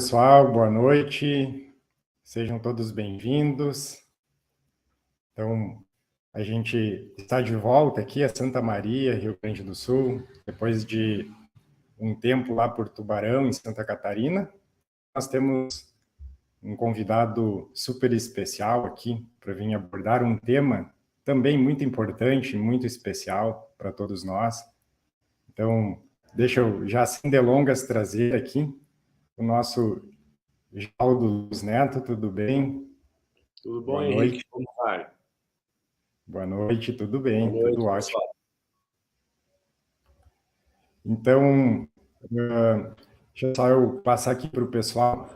Pessoal, boa noite, sejam todos bem-vindos. Então, a gente está de volta aqui a Santa Maria, Rio Grande do Sul, depois de um tempo lá por Tubarão, em Santa Catarina. Nós temos um convidado super especial aqui para vir abordar um tema também muito importante, muito especial para todos nós. Então, deixa eu já sem delongas trazer aqui o nosso Geraldo Neto, tudo bem? Tudo bom, Henrique? Como vai? Boa noite, tudo bem, Boa noite, tudo ótimo. pessoal. Então, deixa só eu passar aqui para o pessoal.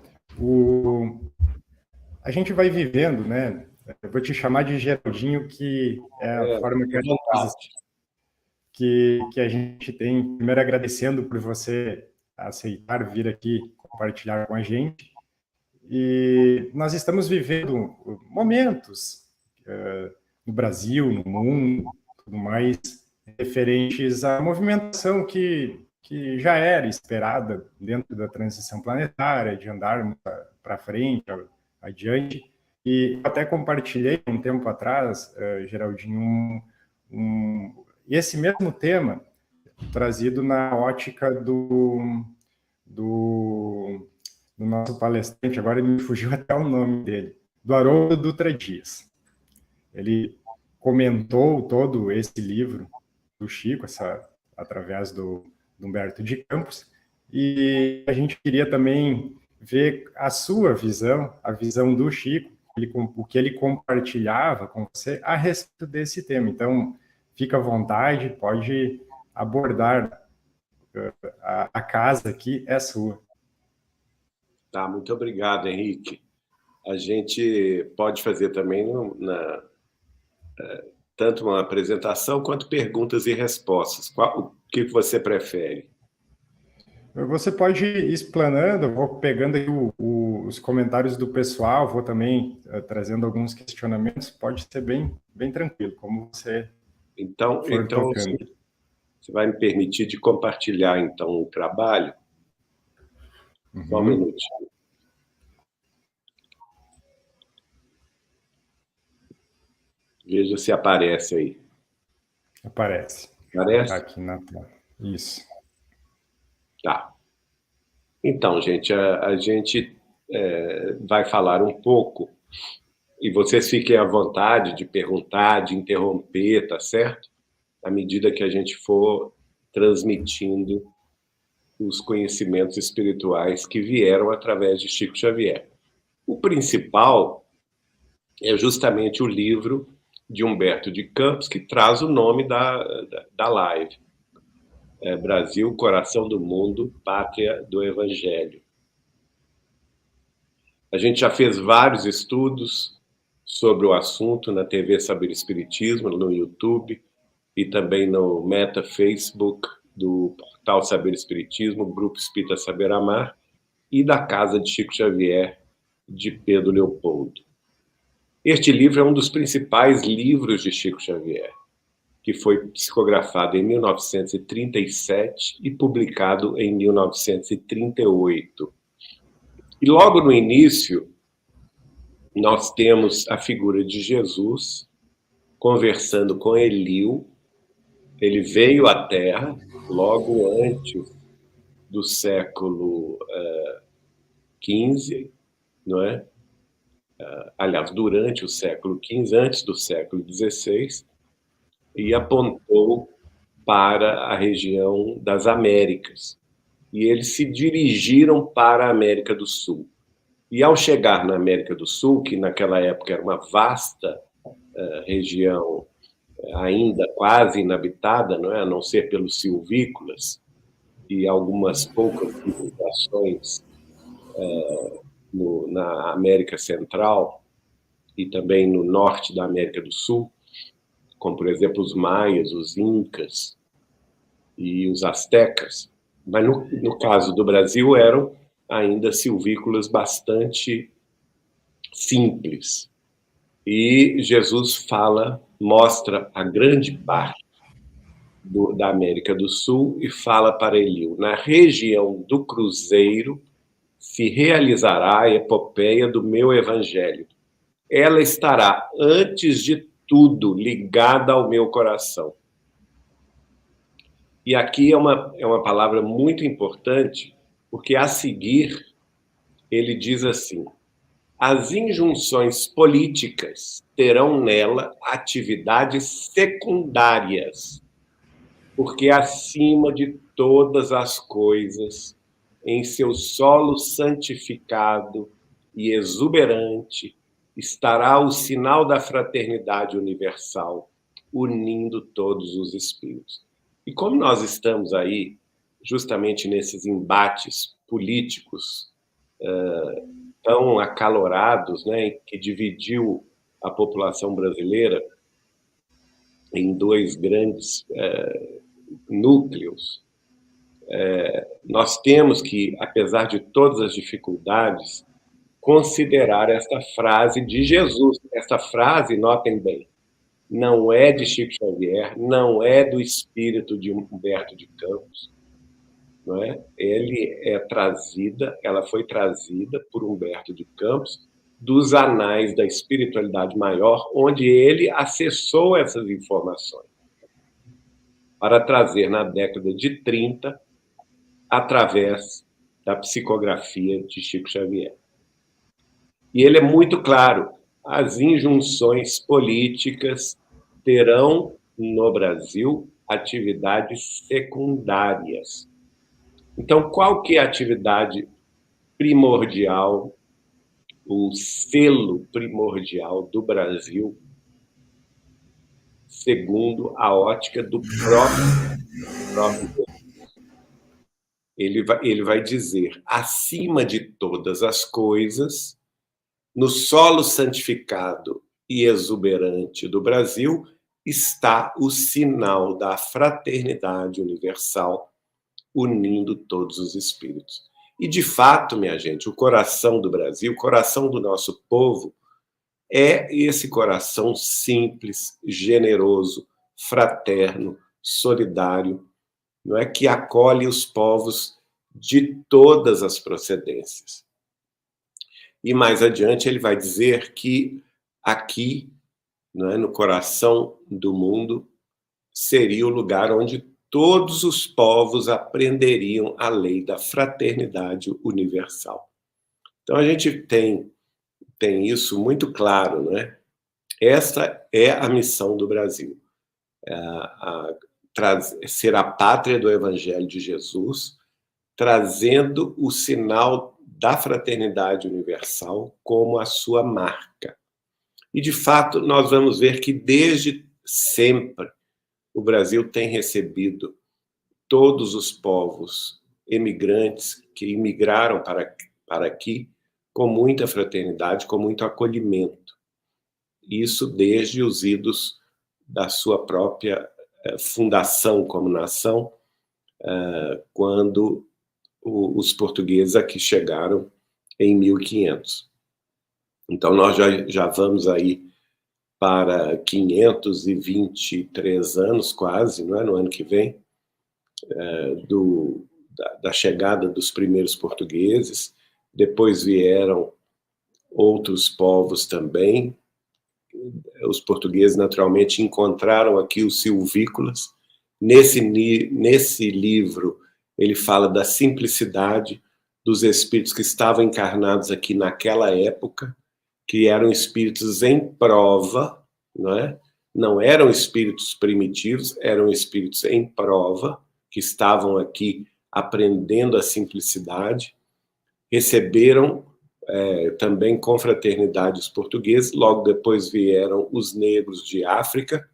A gente vai vivendo, né? Eu vou te chamar de Geraldinho, que é a forma que a gente tem. Primeiro, agradecendo por você aceitar vir aqui compartilhar com a gente. E nós estamos vivendo momentos no Brasil, no mundo, tudo mais, referentes à movimentação que já era esperada dentro da transição planetária, de andarmos para frente, adiante. E até compartilhei um tempo atrás, Geraldinho, esse mesmo tema trazido na ótica do nosso palestrante, agora me fugiu até o nome dele, do Haroldo Dutra Dias. Ele comentou todo esse livro do Chico, através do Humberto de Campos, e a gente queria também ver a sua visão, a visão do Chico, o que ele compartilhava com você a respeito desse tema. Então, fica à vontade, pode abordar. A casa aqui é sua. Tá, muito obrigado, Henrique. A gente pode fazer também tanto uma apresentação quanto perguntas e respostas. O que você prefere? Você pode ir explanando, eu vou pegando aí os comentários do pessoal, vou também trazendo alguns questionamentos, pode ser bem tranquilo, como você for tocando. Você vai me permitir de compartilhar, então, o trabalho? Só um minutinho. Veja se aparece aí. Aparece. Aparece? Tá aqui na tela. Isso. Tá. Então, gente, a gente vai falar um pouco, e vocês fiquem à vontade de perguntar, de interromper, tá certo? À medida que a gente for transmitindo os conhecimentos espirituais que vieram através de Chico Xavier. O principal é justamente o livro de Humberto de Campos, que traz o nome da live. Brasil, Coração do Mundo, Pátria do Evangelho. A gente já fez vários estudos sobre o assunto na TV Saber Espiritismo, no YouTube e também no Meta Facebook do Portal Saber Espiritismo, Grupo Espírita Saber Amar e da Casa de Chico Xavier, de Pedro Leopoldo. Este livro é um dos principais livros de Chico Xavier, que foi psicografado em 1937 e publicado em 1938. E logo no início, nós temos a figura de Jesus conversando com Eliu. Ele veio à Terra logo antes do século XV, não é? Aliás, durante o século XV, antes do século XVI, e apontou para a região das Américas. E eles se dirigiram para a América do Sul. E ao chegar na América do Sul, que naquela época era uma vasta região ainda quase inabitada, não é? A não ser pelos silvícolas e algumas poucas civilizações na América Central e também no norte da América do Sul, como, por exemplo, os maias, os incas e os astecas. Mas, no caso do Brasil, eram ainda silvícolas bastante simples. E Jesus mostra a grande parte da América do Sul e fala para Eliu: na região do Cruzeiro se realizará a epopeia do meu evangelho. Ela estará, antes de tudo, ligada ao meu coração. E aqui é uma palavra muito importante, porque a seguir ele diz assim: as injunções políticas terão nela atividades secundárias, porque acima de todas as coisas, em seu solo santificado e exuberante, estará o sinal da fraternidade universal, unindo todos os espíritos. E como nós estamos aí, justamente nesses embates políticos tão acalorados, né, que dividiu a população brasileira em dois grandes núcleos, nós temos que, apesar de todas as dificuldades, considerar esta frase de Jesus. Esta frase, notem bem, não é de Chico Xavier, não é do espírito de Humberto de Campos, não é? Ela foi trazida por Humberto de Campos dos anais da espiritualidade maior, onde ele acessou essas informações para trazer na década de 30 através da psicografia de Chico Xavier. E ele é muito claro: as injunções políticas terão no Brasil atividades secundárias. Então, qual que é a atividade primordial, o selo primordial do Brasil, segundo a ótica do próprio Deus? Ele vai dizer: acima de todas as coisas, no solo santificado e exuberante do Brasil, está o sinal da fraternidade universal, unindo todos os espíritos. E, de fato, minha gente, o coração do Brasil, o coração do nosso povo, é esse coração simples, generoso, fraterno, solidário, não é, que acolhe os povos de todas as procedências. E mais adiante ele vai dizer que aqui, não é, no coração do mundo, seria o lugar onde todos os povos aprenderiam a lei da fraternidade universal. Então a gente tem isso muito claro, não é? Esta é a missão do Brasil, ser a pátria do Evangelho de Jesus, trazendo o sinal da fraternidade universal como a sua marca. E, de fato, nós vamos ver que, desde sempre, o Brasil tem recebido todos os povos emigrantes que imigraram para aqui com muita fraternidade, com muito acolhimento. Isso desde os idos da sua própria fundação como nação, quando os portugueses aqui chegaram em 1500. Então, nós já vamos aí para 523 anos, quase, não é? No ano que vem, da chegada dos primeiros portugueses. Depois vieram outros povos também. Os portugueses, naturalmente, encontraram aqui os silvícolas. Nesse livro, ele fala da simplicidade dos espíritos que estavam encarnados aqui naquela época, que eram espíritos em prova, não é? Não eram espíritos primitivos, eram espíritos em prova, que estavam aqui aprendendo a simplicidade, receberam também com fraternidade os portugueses, logo depois vieram os negros de África,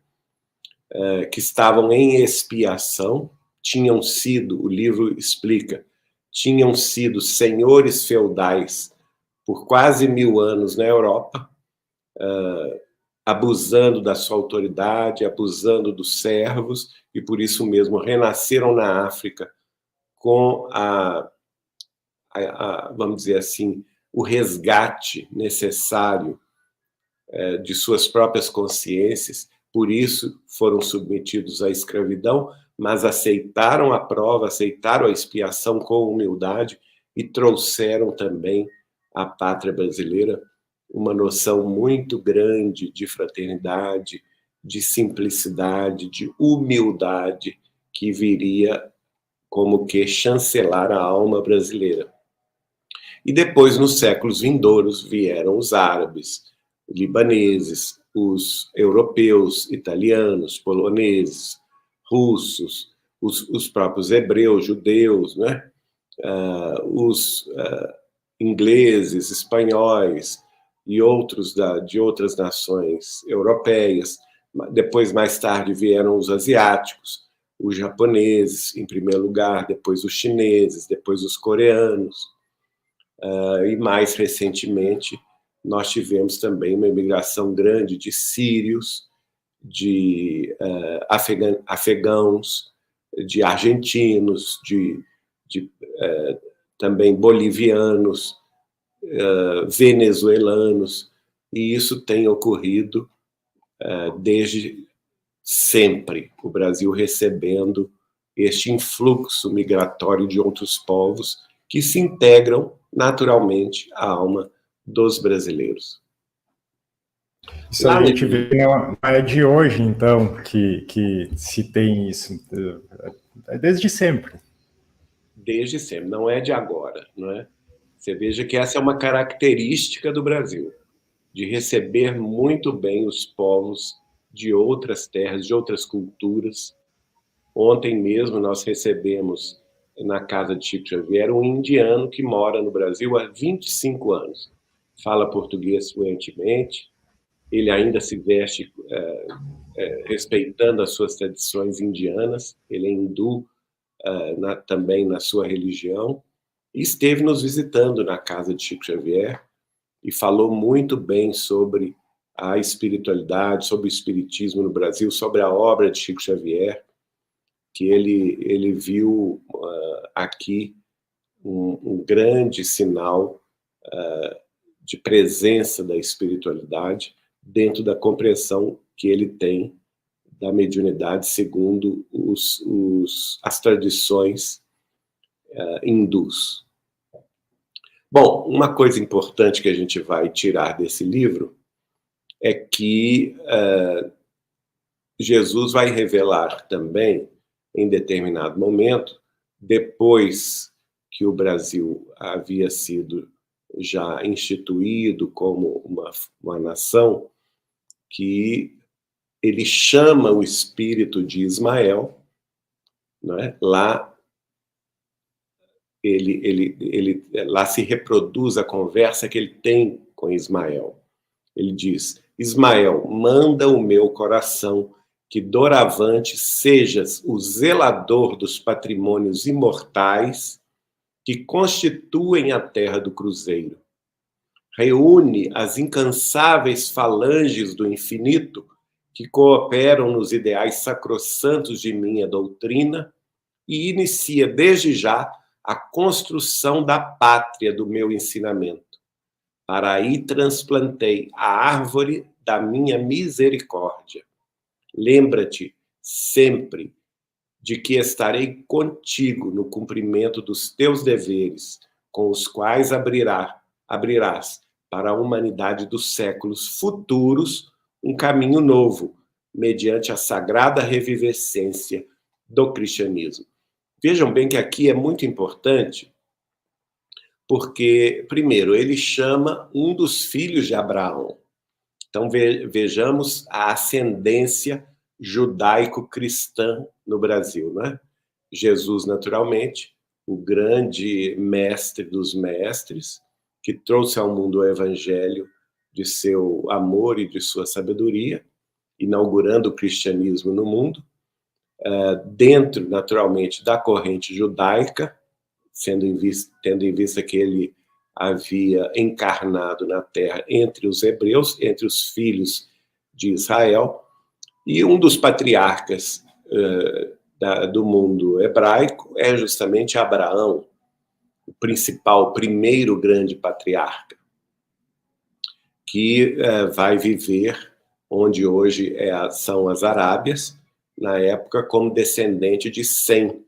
que estavam em expiação, tinham sido, o livro explica, tinham sido senhores feudais por quase 1000 anos na Europa, abusando da sua autoridade, abusando dos servos, e por isso mesmo renasceram na África com vamos dizer assim, o resgate necessário de suas próprias consciências, por isso foram submetidos à escravidão, mas aceitaram a prova, aceitaram a expiação com humildade e trouxeram também à pátria brasileira uma noção muito grande de fraternidade, de simplicidade, de humildade, que viria como que chancelar a alma brasileira. E depois, nos séculos vindouros, vieram os árabes, libaneses, os europeus, italianos, poloneses, russos, os próprios hebreus, judeus, né? Os ingleses, espanhóis e outros de outras nações europeias. Depois, mais tarde, vieram os asiáticos, os japoneses, em primeiro lugar, depois os chineses, depois os coreanos. E mais recentemente, nós tivemos também uma imigração grande de sírios, de afegãos, de argentinos, de também bolivianos, venezuelanos, e isso tem ocorrido desde sempre, o Brasil recebendo este influxo migratório de outros povos que se integram naturalmente à alma dos brasileiros. Isso a gente vê, não é de hoje, então, que se tem isso, é desde sempre. Desde sempre, não é de agora, não é? Você veja que essa é uma característica do Brasil, de receber muito bem os povos de outras terras, de outras culturas. Ontem mesmo nós recebemos na casa de Chico Xavier um indiano que mora no Brasil há 25 anos. Fala português fluentemente, ele ainda se veste respeitando as suas tradições indianas, ele é hindu também na sua religião, e esteve nos visitando na casa de Chico Xavier e falou muito bem sobre a espiritualidade, sobre o espiritismo no Brasil, sobre a obra de Chico Xavier, que ele viu aqui um grande sinal de presença da espiritualidade dentro da compreensão que ele tem da mediunidade segundo as tradições hindus. Bom, uma coisa importante que a gente vai tirar desse livro é que Jesus vai revelar também, em determinado momento, depois que o Brasil havia sido já instituído como uma nação, que ele chama o espírito de Ismael, né? Lá lá se reproduz a conversa que ele tem com Ismael. Ele diz: Ismael, manda o meu coração que doravante sejas o zelador dos patrimônios imortais que constituem a terra do cruzeiro. Reúne as incansáveis falanges do infinito que cooperam nos ideais sacrossantos de minha doutrina e inicia desde já a construção da pátria do meu ensinamento. Para aí transplantei a árvore da minha misericórdia. Lembra-te sempre de que estarei contigo no cumprimento dos teus deveres, com os quais abrirás para a humanidade dos séculos futuros um caminho novo, mediante a sagrada revivescência do cristianismo. Vejam bem que aqui é muito importante, porque, primeiro, ele chama um dos filhos de Abraão. Então, vejamos a ascendência judaico-cristã no Brasil, né? Jesus, naturalmente, o grande mestre dos mestres, que trouxe ao mundo o evangelho de seu amor e de sua sabedoria, inaugurando o cristianismo no mundo, dentro, naturalmente, da corrente judaica, tendo em vista que ele havia encarnado na terra entre os hebreus, entre os filhos de Israel, e um dos patriarcas do mundo hebraico é justamente Abraão, o principal, primeiro grande patriarca, que vai viver onde hoje são as Arábias, na época como descendente de Sem,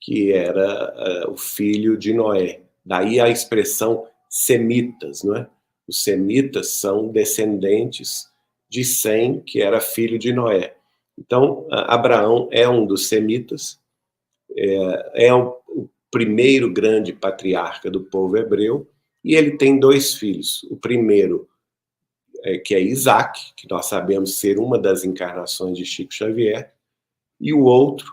que era o filho de Noé, Daí a expressão semitas, não é? Os semitas são descendentes de Sem, que era filho de Noé. Então, Abraão é um dos semitas, é o primeiro grande patriarca do povo hebreu, e ele tem 2 filhos. O primeiro, que é Isaac, que nós sabemos ser uma das encarnações de Chico Xavier, e o outro,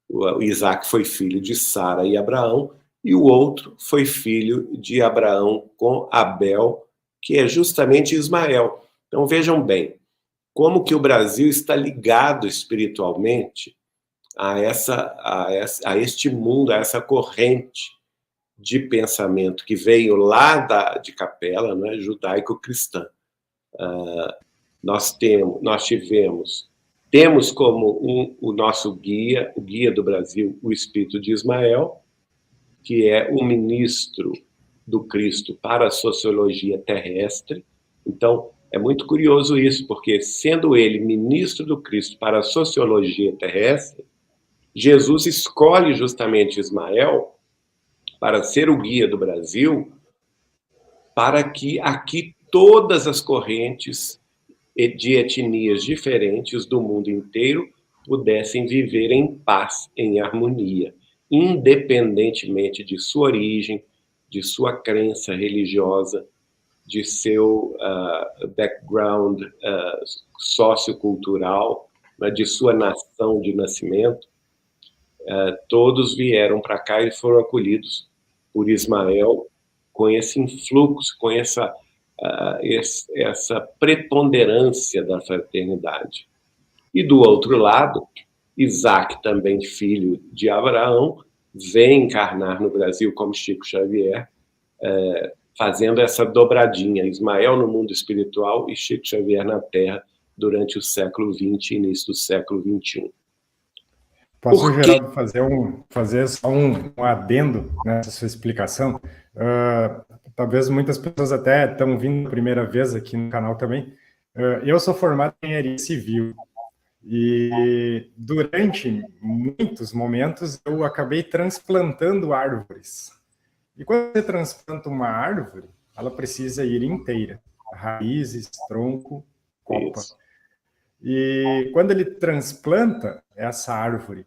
o Isaac foi filho de Sara e Abraão, e o outro foi filho de Abraão com Abel, que é justamente Ismael. Então vejam bem, como que o Brasil está ligado espiritualmente a este mundo, a essa corrente de pensamento que veio lá de Capela, né, judaico-cristã. Nós temos como o nosso guia, o guia do Brasil, o Espírito de Ismael, que é o ministro do Cristo para a sociologia terrestre. Então, é muito curioso isso, porque sendo ele ministro do Cristo para a sociologia terrestre, Jesus escolhe justamente Ismael para ser o guia do Brasil, para que aqui todas as correntes de etnias diferentes do mundo inteiro pudessem viver em paz, em harmonia, independentemente de sua origem, de sua crença religiosa, de seu background sociocultural, de sua nação de nascimento. Todos vieram para cá e foram acolhidos por Ismael com esse influxo, com essa preponderância da fraternidade. E do outro lado, Isaac, também filho de Abraão, vem encarnar no Brasil como Chico Xavier, fazendo essa dobradinha, Ismael no mundo espiritual e Chico Xavier na Terra durante o século XX e início do século XXI. Posso, Geraldo, fazer só um adendo nessa sua explicação? Talvez muitas pessoas até estão vindo a primeira vez aqui no canal também. Eu sou formado em engenharia civil e durante muitos momentos eu acabei transplantando árvores. E quando você transplanta uma árvore, ela precisa ir inteira, raízes, tronco, copa. Isso. E quando ele transplanta essa árvore,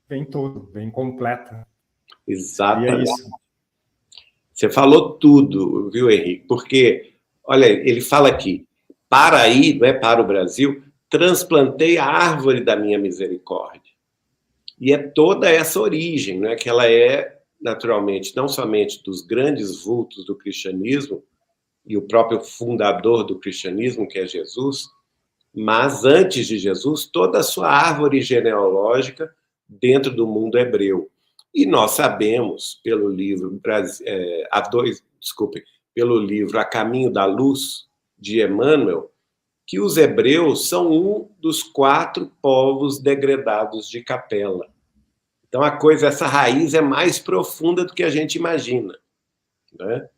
vem tudo, vem completa. Exatamente. E é isso. Você falou tudo, viu, Henrique? Porque, olha, ele fala aqui, para aí, não é para o Brasil, transplantei a árvore da minha misericórdia. E é toda essa origem, né, que ela é, naturalmente, não somente dos grandes vultos do cristianismo, e o próprio fundador do cristianismo, que é Jesus, mas antes de Jesus, toda a sua árvore genealógica dentro do mundo hebreu. E nós sabemos, pelo livro pelo livro A Caminho da Luz, de Emmanuel, que os hebreus são um dos 4 povos degredados de Capela. Então, essa raiz é mais profunda do que a gente imagina, né?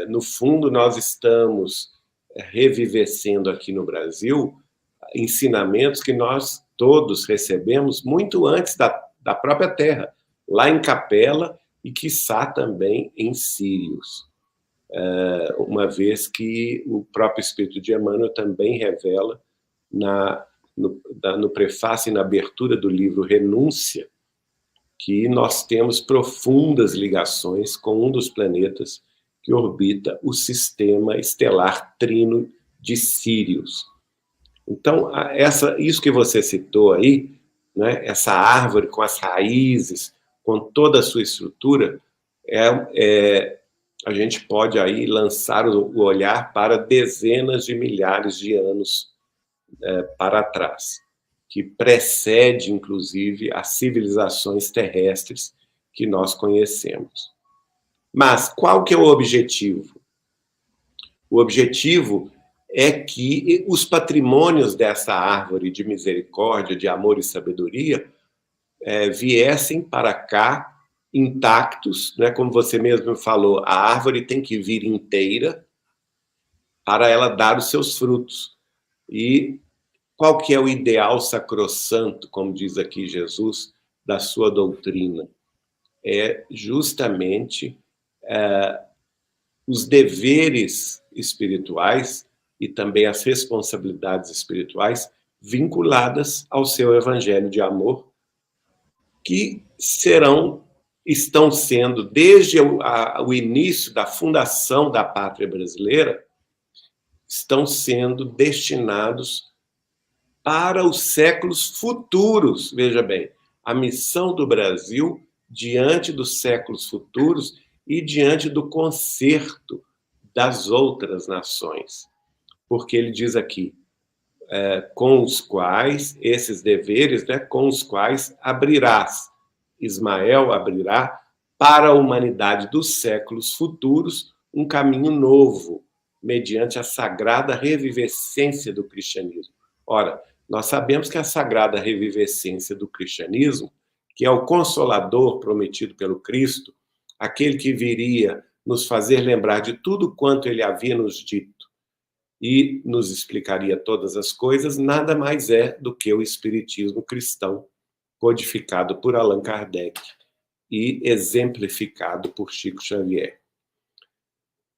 No fundo, nós estamos revivecendo aqui no Brasil ensinamentos que nós todos recebemos muito antes da própria terra, lá em Capela e, quiçá, também em Sírios. Uma vez que o próprio Espírito de Emmanuel também revela no prefácio e na abertura do livro Renúncia, que nós temos profundas ligações com um dos planetas que orbita o sistema estelar trino de Sírios. Então, isso que você citou aí, né, essa árvore com as raízes, com toda a sua estrutura, a gente pode aí lançar o olhar para dezenas de milhares de anos para trás, que precede, inclusive, as civilizações terrestres que nós conhecemos. Mas qual que é o objetivo? O objetivo é que os patrimônios dessa árvore de misericórdia, de amor e sabedoria, viessem para cá intactos, né? Como você mesmo falou, a árvore tem que vir inteira para ela dar os seus frutos. E qual que é o ideal sacrossanto, como diz aqui Jesus, da sua doutrina? É justamente os deveres espirituais e também as responsabilidades espirituais vinculadas ao seu evangelho de amor, que estão sendo, desde o início da fundação da pátria brasileira, estão sendo destinados para os séculos futuros. Veja bem, a missão do Brasil diante dos séculos futuros e diante do concerto das outras nações. Porque ele diz aqui, com os quais, esses deveres, né, com os quais abrirás, Ismael abrirá para a humanidade dos séculos futuros um caminho novo, mediante a sagrada revivescência do cristianismo. Ora, nós sabemos que a sagrada revivescência do cristianismo, que é o Consolador prometido pelo Cristo, aquele que viria nos fazer lembrar de tudo quanto ele havia nos dito e nos explicaria todas as coisas, nada mais é do que o Espiritismo cristão, codificado por Allan Kardec e exemplificado por Chico Xavier.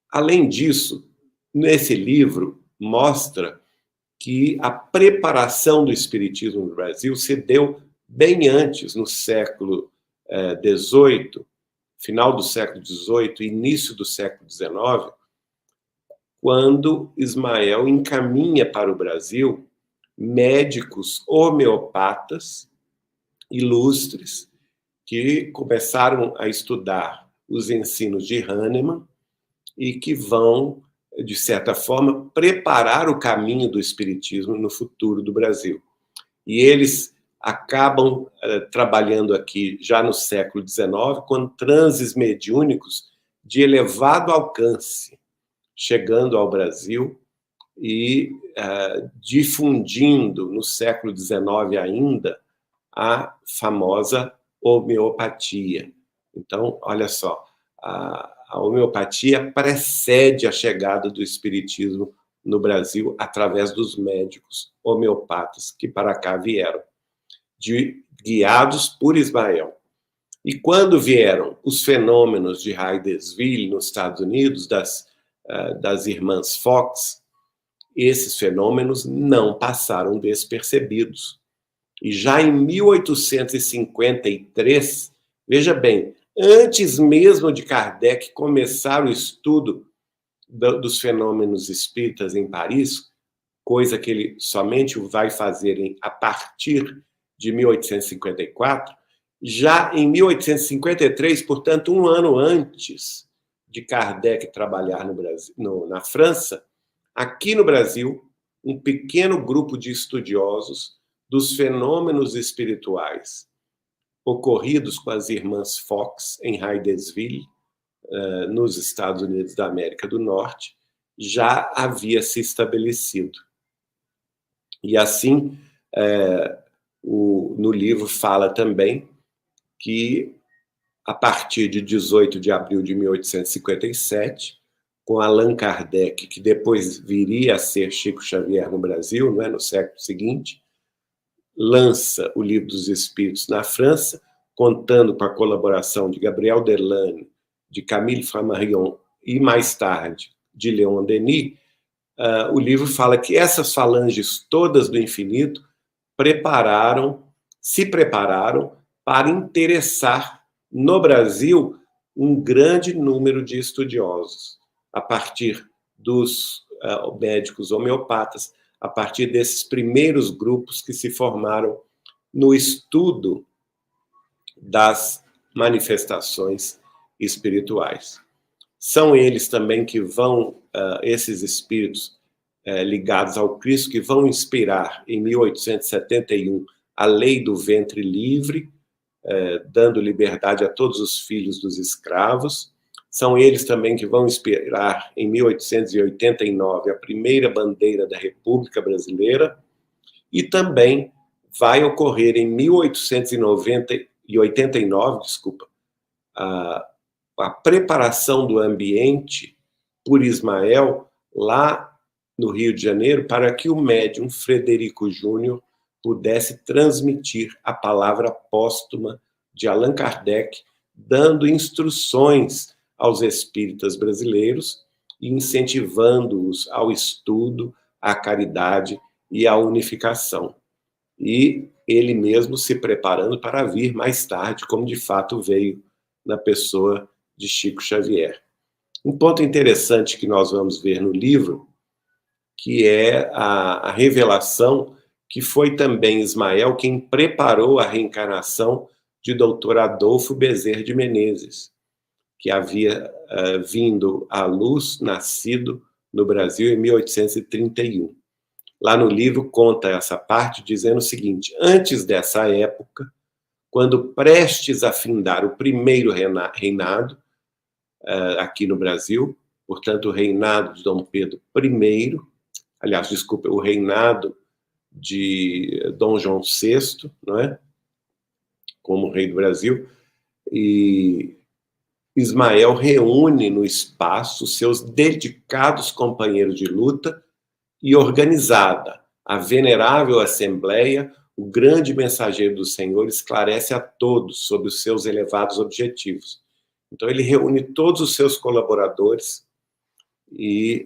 Além disso, nesse livro mostra que a preparação do Espiritismo no Brasil se deu bem antes, no século XVIII, final do século XVIII, início do século XIX, quando Ismael encaminha para o Brasil médicos homeopatas ilustres que começaram a estudar os ensinos de Hahnemann e que vão, de certa forma, preparar o caminho do espiritismo no futuro do Brasil. E eles acabam trabalhando aqui já no século XIX com transes mediúnicos de elevado alcance, chegando ao Brasil e difundindo no século XIX ainda a famosa homeopatia. Então, olha só, a homeopatia precede a chegada do espiritismo no Brasil através dos médicos homeopatas que para cá vieram, guiados por Ismael. E quando vieram os fenômenos de Hydesville, nos Estados Unidos, das irmãs Fox, esses fenômenos não passaram despercebidos. E já em 1853, veja bem, antes mesmo de Kardec começar o estudo dos fenômenos espíritas em Paris, coisa que ele somente vai fazer a partir de 1854, já em 1853, portanto, um ano antes de Kardec trabalhar no Brasil, na França, aqui no Brasil, um pequeno grupo de estudiosos dos fenômenos espirituais ocorridos com as irmãs Fox em Hydesville, nos Estados Unidos da América do Norte, já havia se estabelecido. E assim, no livro fala também que, a partir de 18 de abril de 1857, com Allan Kardec, que depois viria a ser Chico Xavier no Brasil, não é, no século seguinte, lança o Livro dos Espíritos na França, contando com a colaboração de Gabriel Delane, de Camille Flammarion e, mais tarde, de Leon Denis. O livro fala que essas falanges todas do infinito se prepararam para interessar no Brasil um grande número de estudiosos, a partir dos médicos homeopatas, a partir desses primeiros grupos que se formaram no estudo das manifestações espirituais. São eles também que vão, esses espíritos ligados ao Cristo, que vão inspirar, em 1871, a lei do ventre livre, dando liberdade a todos os filhos dos escravos. São eles também que vão inspirar, em 1889, a primeira bandeira da República Brasileira, e também vai ocorrer em 1889, a preparação do ambiente por Ismael, lá no Rio de Janeiro, para que o médium Frederico Júnior pudesse transmitir a palavra póstuma de Allan Kardec, dando instruções aos espíritas brasileiros e incentivando-os ao estudo, à caridade e à unificação. E ele mesmo se preparando para vir mais tarde, como de fato veio na pessoa de Chico Xavier. Um ponto interessante que nós vamos ver no livro, que é a revelação que foi também Ismael quem preparou a reencarnação de Dr. Adolfo Bezerra de Menezes, que havia vindo à luz, nascido no Brasil em 1831. Lá no livro conta essa parte dizendo o seguinte: antes dessa época, quando prestes a findar o primeiro reinado aqui no Brasil, portanto o reinado de Dom Pedro I, aliás, desculpa, o reinado de Dom João VI, não é? Como rei do Brasil, e Ismael reúne no espaço seus dedicados companheiros de luta e organizada a venerável assembleia, o grande mensageiro do Senhor esclarece a todos sobre os seus elevados objetivos. Então ele reúne todos os seus colaboradores e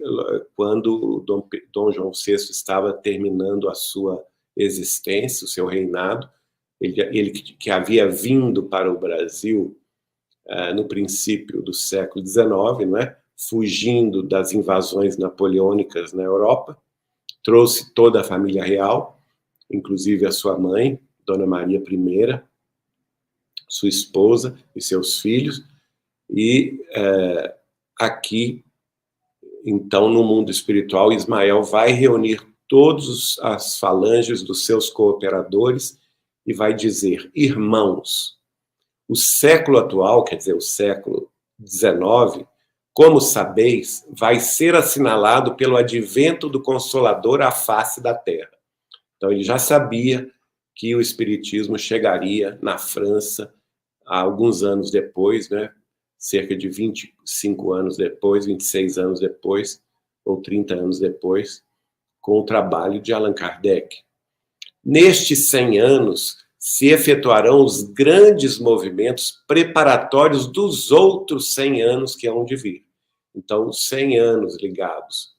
quando Dom João VI estava terminando a sua existência, o seu reinado, ele que havia vindo para o Brasil no princípio do século XIX, não é? Fugindo das invasões napoleônicas na Europa, trouxe toda a família real, inclusive a sua mãe, Dona Maria I, sua esposa e seus filhos, e aqui, então, no mundo espiritual, Ismael vai reunir todas as falanges dos seus cooperadores e vai dizer: irmãos, o século atual, quer dizer, o século XIX, como sabeis, vai ser assinalado pelo advento do Consolador à face da terra. Então, ele já sabia que o Espiritismo chegaria na França alguns anos depois, né? Cerca de 25 anos depois, 26 anos depois, ou 30 anos depois, com o trabalho de Allan Kardec. Nestes 100 anos, se efetuarão os grandes movimentos preparatórios dos outros 100 anos que hão de vir. Então, os 100 anos ligados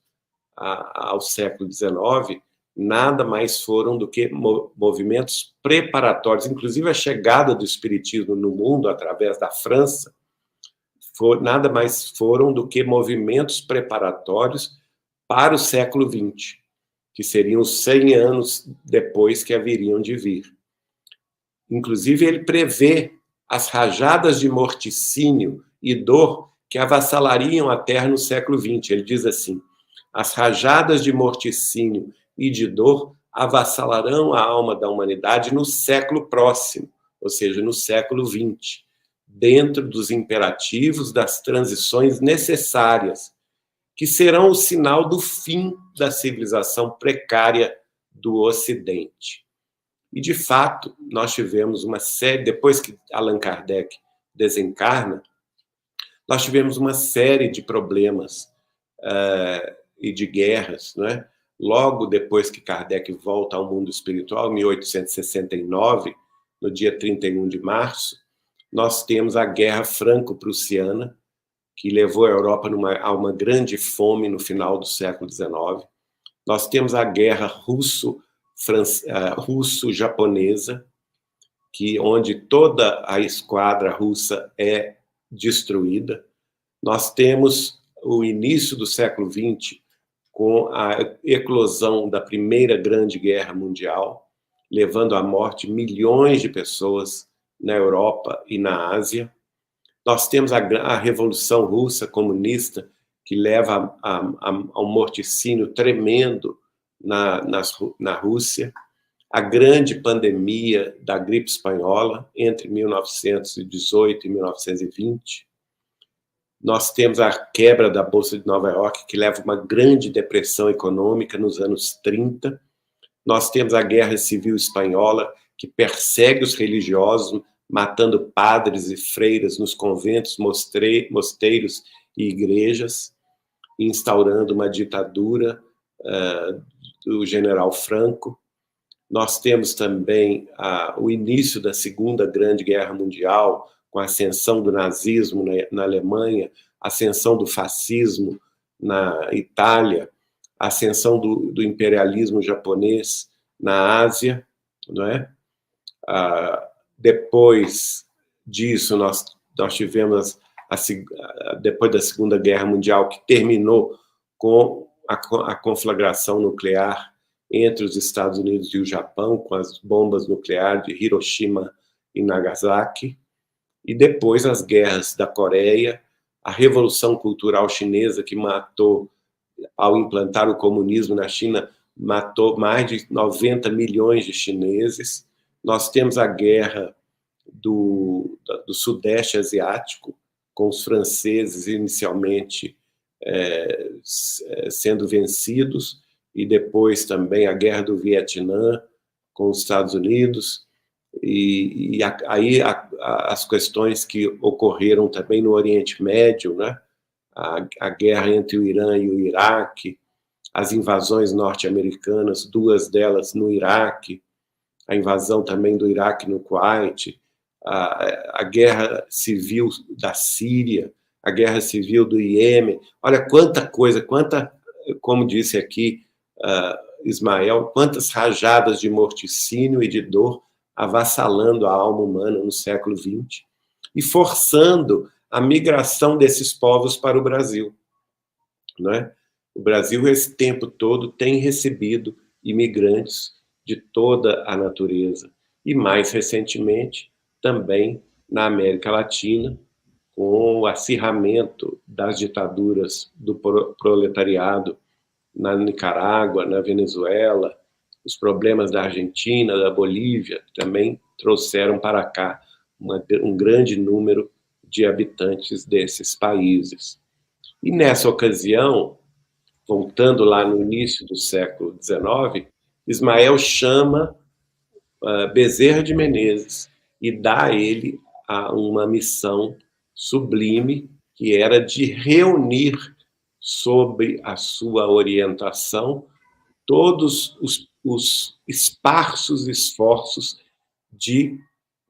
ao século XIX, nada mais foram do que movimentos preparatórios. Inclusive, a chegada do Espiritismo no mundo, através da França, nada mais foram do que movimentos preparatórios para o século XX, que seriam os 100 anos depois que haveriam de vir. Inclusive, ele prevê as rajadas de morticínio e dor que avassalariam a Terra no século XX. Ele diz assim: as rajadas de morticínio e de dor avassalarão a alma da humanidade no século próximo, ou seja, no século XX, dentro dos imperativos das transições necessárias, que serão o sinal do fim da civilização precária do Ocidente. E, de fato, nós tivemos uma série, depois que Allan Kardec desencarna, nós tivemos uma série de problemas e de guerras, não é? Logo depois que Kardec volta ao mundo espiritual, em 1869, no dia 31 de março, nós temos a Guerra Franco-Prussiana, que levou a Europa a uma grande fome no final do século XIX. Nós temos a Guerra russo-japonesa, onde toda a esquadra russa é destruída. Nós temos o início do século XX, com a eclosão da Primeira Grande Guerra Mundial, levando à morte milhões de pessoas na Europa e na Ásia. Nós temos a Revolução Russa comunista, que leva a um morticínio tremendo na Rússia, a grande pandemia da gripe espanhola entre 1918 e 1920. Nós temos a quebra da Bolsa de Nova York, que leva a uma grande depressão econômica nos anos 30. Nós temos a Guerra Civil Espanhola, que persegue os religiosos, matando padres e freiras nos conventos, mosteiros e igrejas, instaurando uma ditadura do general Franco. Nós temos também o início da Segunda Grande Guerra Mundial, com a ascensão do nazismo na Alemanha, ascensão do fascismo na Itália, a ascensão do imperialismo japonês na Ásia, não é? Depois disso, nós tivemos, depois da Segunda Guerra Mundial, que terminou com a conflagração nuclear entre os Estados Unidos e o Japão, com as bombas nucleares de Hiroshima e Nagasaki, e depois as guerras da Coreia, a Revolução Cultural Chinesa, que matou, ao implantar o comunismo na China, matou mais de 90 milhões de chineses. Nós temos a guerra do Sudeste Asiático, com os franceses inicialmente sendo vencidos, e depois também a guerra do Vietnã com os Estados Unidos, e aí as questões que ocorreram também no Oriente Médio, né? A guerra entre o Irã e o Iraque, as invasões norte-americanas, 2 delas no Iraque, a invasão também do Iraque no Kuwait, a guerra civil da Síria, a guerra civil do Iêmen. Olha quanta coisa, como disse aqui Ismael, quantas rajadas de morticínio e de dor avassalando a alma humana no século XX e forçando a migração desses povos para o Brasil, não é? O Brasil, esse tempo todo, tem recebido imigrantes de toda a natureza, e mais recentemente também na América Latina, com o acirramento das ditaduras do proletariado na Nicarágua, na Venezuela, os problemas da Argentina, da Bolívia, também trouxeram para cá um grande número de habitantes desses países. E nessa ocasião, voltando lá no início do século XIX, Ismael chama Bezerra de Menezes e dá a ele uma missão sublime, que era de reunir sob a sua orientação todos os esparsos esforços de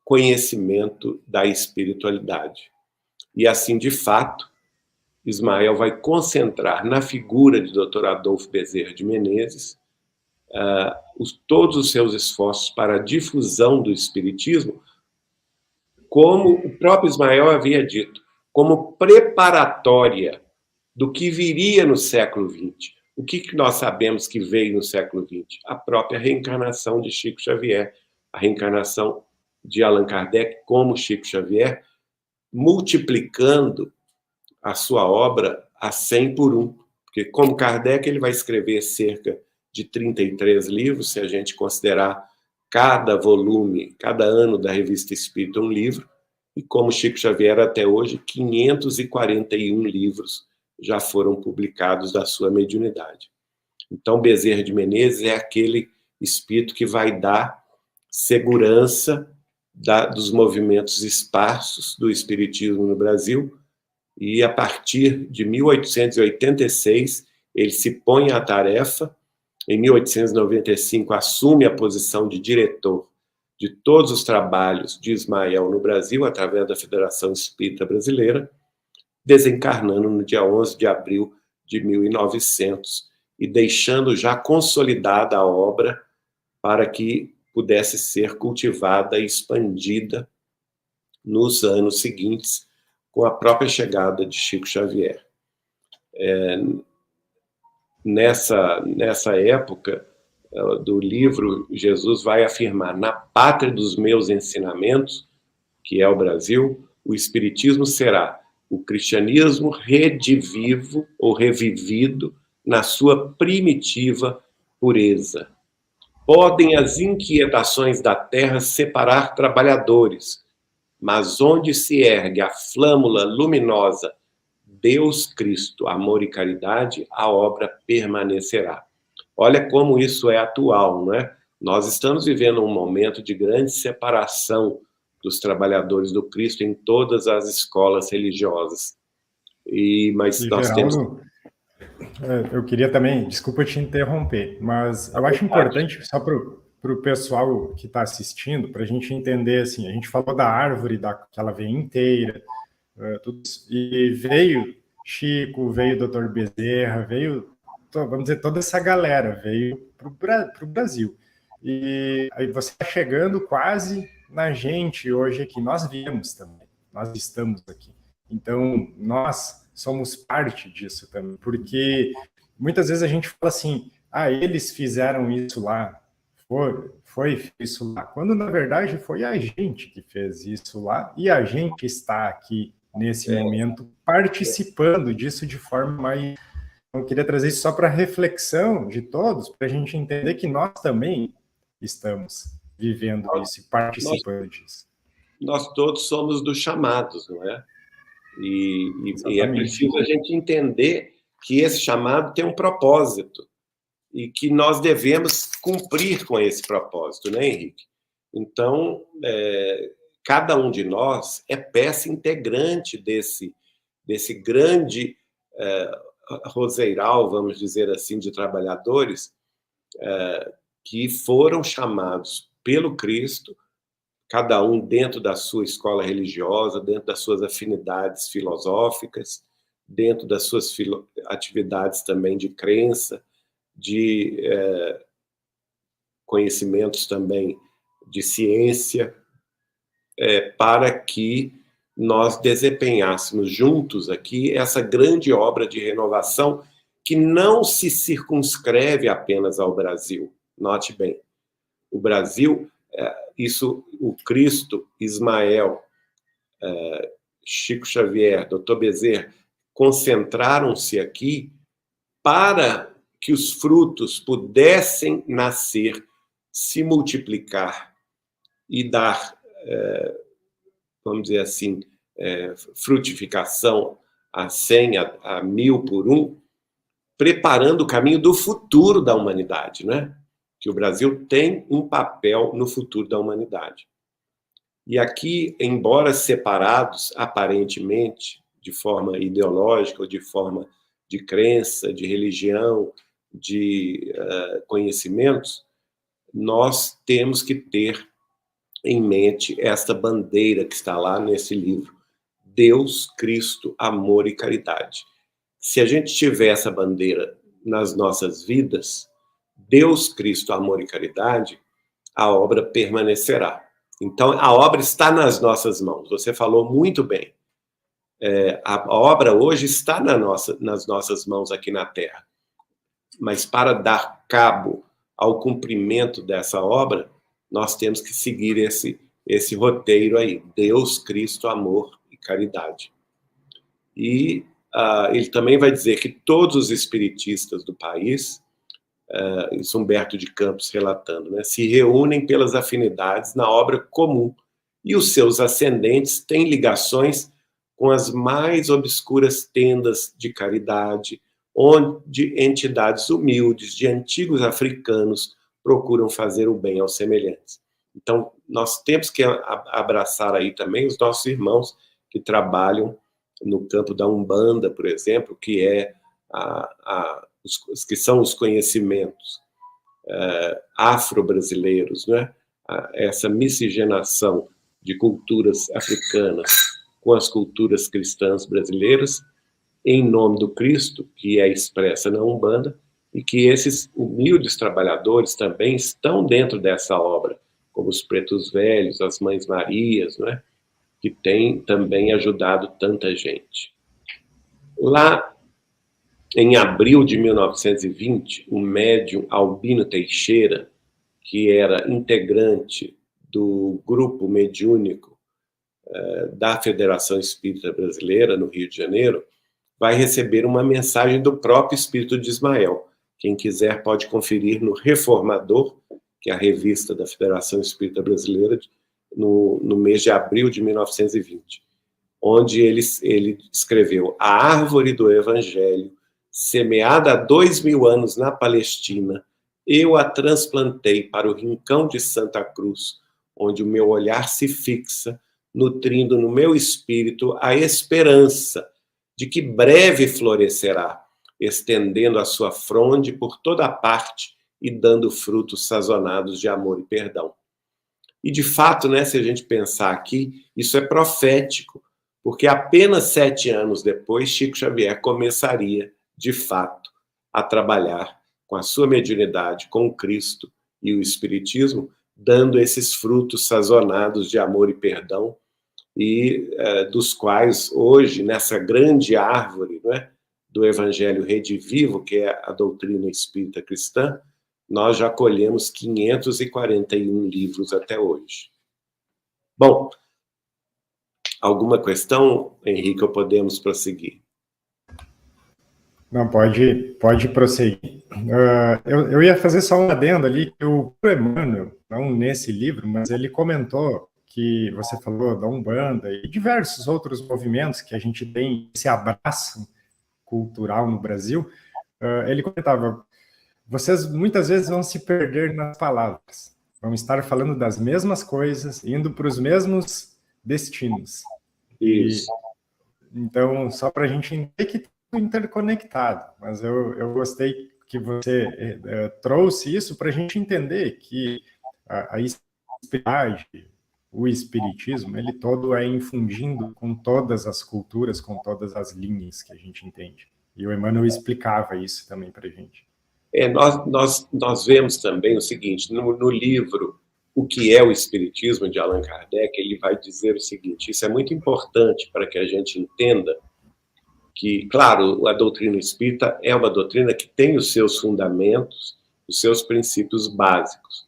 conhecimento da espiritualidade. E assim, de fato, Ismael vai concentrar na figura de Dr. Adolfo Bezerra de Menezes todos os seus esforços para a difusão do espiritismo, como o próprio Ismael havia dito, como preparatória do que viria no século XX. O que nós sabemos que veio no século XX? A própria reencarnação de Chico Xavier, a reencarnação de Allan Kardec como Chico Xavier, multiplicando a sua obra a 100 por 1. Porque, como Kardec, ele vai escrever cerca de 33 livros, se a gente considerar cada volume, cada ano da Revista Espírita um livro, e como Chico Xavier, até hoje, 541 livros já foram publicados da sua mediunidade. Então, Bezerra de Menezes é aquele espírito que vai dar segurança dos movimentos esparsos do espiritismo no Brasil, e a partir de 1886 ele se põe à tarefa. Em 1895 assume a posição de diretor de todos os trabalhos de Ismael no Brasil, através da Federação Espírita Brasileira, desencarnando no dia 11 de abril de 1900 e deixando já consolidada a obra para que pudesse ser cultivada e expandida nos anos seguintes, com a própria chegada de Chico Xavier. Nessa época do livro, Jesus vai afirmar: na pátria dos meus ensinamentos, que é o Brasil, o Espiritismo será o cristianismo redivivo ou revivido na sua primitiva pureza. Podem as inquietações da terra separar trabalhadores, mas onde se ergue a flâmula luminosa Deus, Cristo, amor e caridade, a obra permanecerá. Olha como isso é atual, não é? Nós estamos vivendo um momento de grande separação dos trabalhadores do Cristo em todas as escolas religiosas. Mas nós temos... Eu queria também, desculpa te interromper, mas eu acho importante, só para o pessoal que está assistindo, para a gente entender, assim, a gente falou da árvore, que ela veio inteira, tudo isso, e veio Chico, veio o Dr. Bezerra, veio, vamos dizer, toda essa galera veio para o Brasil. E aí você está chegando quase na gente hoje aqui. Nós viemos também, nós estamos aqui. Então, nós somos parte disso também, porque muitas vezes a gente fala assim, eles fizeram isso lá, foi isso lá, quando na verdade foi a gente que fez isso lá e a gente está aqui nesse momento participando disso de forma mais... Eu queria trazer isso só para reflexão de todos, para a gente entender que nós também estamos vivendo isso e participando disso. Nós todos somos dos chamados, não é? E é preciso a gente entender que esse chamado tem um propósito e que nós devemos cumprir com esse propósito, né, Henrique? Então, cada um de nós é peça integrante desse grande roseiral, vamos dizer assim, de trabalhadores que foram chamados pelo Cristo, cada um dentro da sua escola religiosa, dentro das suas afinidades filosóficas, dentro das suas atividades também de crença, de conhecimentos também de ciência, para que nós desempenhássemos juntos aqui essa grande obra de renovação que não se circunscreve apenas ao Brasil. Note bem, o Brasil, o Cristo, Ismael, Chico Xavier, Dr. Bezerra, concentraram-se aqui para que os frutos pudessem nascer, se multiplicar e dar, vamos dizer assim, frutificação a 100, a 1000 por um, preparando o caminho do futuro da humanidade, né? Que o Brasil tem um papel no futuro da humanidade. E aqui, embora separados, aparentemente, de forma ideológica ou de forma de crença, de religião, de conhecimentos, nós temos que ter em mente esta bandeira que está lá nesse livro: Deus, Cristo, amor e caridade. Se a gente tiver essa bandeira nas nossas vidas, Deus, Cristo, amor e caridade, a obra permanecerá. Então, a obra está nas nossas mãos. Você falou muito bem. A obra hoje está nas nossas mãos aqui na Terra. Mas para dar cabo ao cumprimento dessa obra, nós temos que seguir esse roteiro aí: Deus, Cristo, amor e caridade. E ele também vai dizer que todos os espiritistas do país, isso Humberto de Campos relatando, né, se reúnem pelas afinidades na obra comum, e os seus ascendentes têm ligações com as mais obscuras tendas de caridade, onde entidades humildes de antigos africanos procuram fazer o bem aos semelhantes. Então, nós temos que abraçar aí também os nossos irmãos que trabalham no campo da Umbanda, por exemplo, que é que são os conhecimentos afro-brasileiros, né? Essa miscigenação de culturas africanas com as culturas cristãs brasileiras, em nome do Cristo, que é expressa na Umbanda, e que esses humildes trabalhadores também estão dentro dessa obra, como os Pretos Velhos, as Mães Marias, né? Que têm também ajudado tanta gente. Lá em abril de 1920, o médium Albino Teixeira, que era integrante do grupo mediúnico da Federação Espírita Brasileira, no Rio de Janeiro, vai receber uma mensagem do próprio Espírito de Ismael. Quem quiser pode conferir no Reformador, que é a revista da Federação Espírita Brasileira, no mês de abril de 1920, onde ele escreveu: a árvore do Evangelho, semeada há 2000 anos na Palestina, eu a transplantei para o rincão de Santa Cruz, onde o meu olhar se fixa, nutrindo no meu espírito a esperança de que breve florescerá, estendendo a sua fronde por toda a parte e dando frutos sazonados de amor e perdão. E, de fato, né, se a gente pensar aqui, isso é profético, porque apenas 7 anos depois, Chico Xavier começaria, de fato, a trabalhar com a sua mediunidade, com o Cristo e o Espiritismo, dando esses frutos sazonados de amor e perdão, e dos quais hoje, nessa grande árvore, não é, do Evangelho Redivivo, que é a doutrina espírita cristã, nós já colhemos 541 livros até hoje. Bom, alguma questão, Henrique, ou podemos prosseguir? Não, pode prosseguir. Eu ia fazer só um adendo ali, que o Emmanuel, não nesse livro, mas ele comentou que você falou da Umbanda e diversos outros movimentos que a gente tem, esse abraço cultural no Brasil. Ele comentava, vocês muitas vezes vão se perder nas palavras, vão estar falando das mesmas coisas, indo para os mesmos destinos. Isso. Então, só para a gente entender que tudo interconectado, mas eu gostei que você trouxe isso para a gente entender que a espiritualidade, o espiritismo, ele todo é infundindo com todas as culturas, com todas as linhas que a gente entende. E o Emmanuel explicava isso também para a gente. Nós vemos também o seguinte, no livro O que é o Espiritismo, de Allan Kardec, ele vai dizer o seguinte, isso é muito importante para que a gente entenda que, claro, a doutrina espírita é uma doutrina que tem os seus fundamentos, os seus princípios básicos,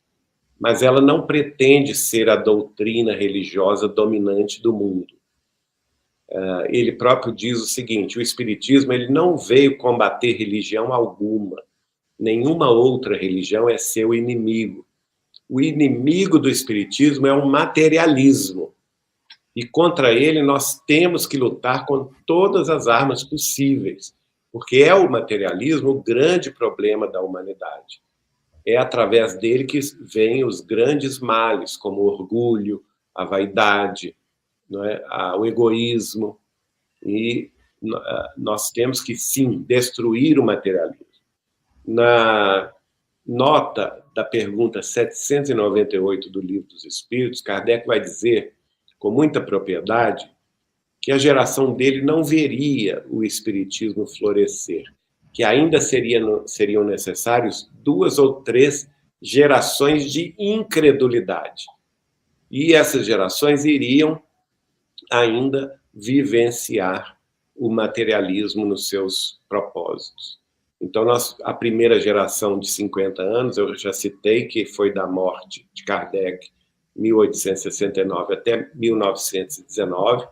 mas ela não pretende ser a doutrina religiosa dominante do mundo. Ele próprio diz o seguinte, o Espiritismo ele não veio combater religião alguma, nenhuma outra religião é seu inimigo. O inimigo do Espiritismo é o materialismo. E contra ele nós temos que lutar com todas as armas possíveis, porque é o materialismo o grande problema da humanidade. É através dele que vêm os grandes males, como o orgulho, a vaidade, não é? O egoísmo. E nós temos que, sim, destruir o materialismo. Na nota da pergunta 798 do Livro dos Espíritos, Kardec vai dizer, com muita propriedade, que a geração dele não veria o espiritismo florescer, que ainda seriam necessários 2 ou 3 gerações de incredulidade. E essas gerações iriam ainda vivenciar o materialismo nos seus propósitos. Então, a primeira geração de 50 anos, eu já citei, que foi da morte de Kardec, 1869 até 1919,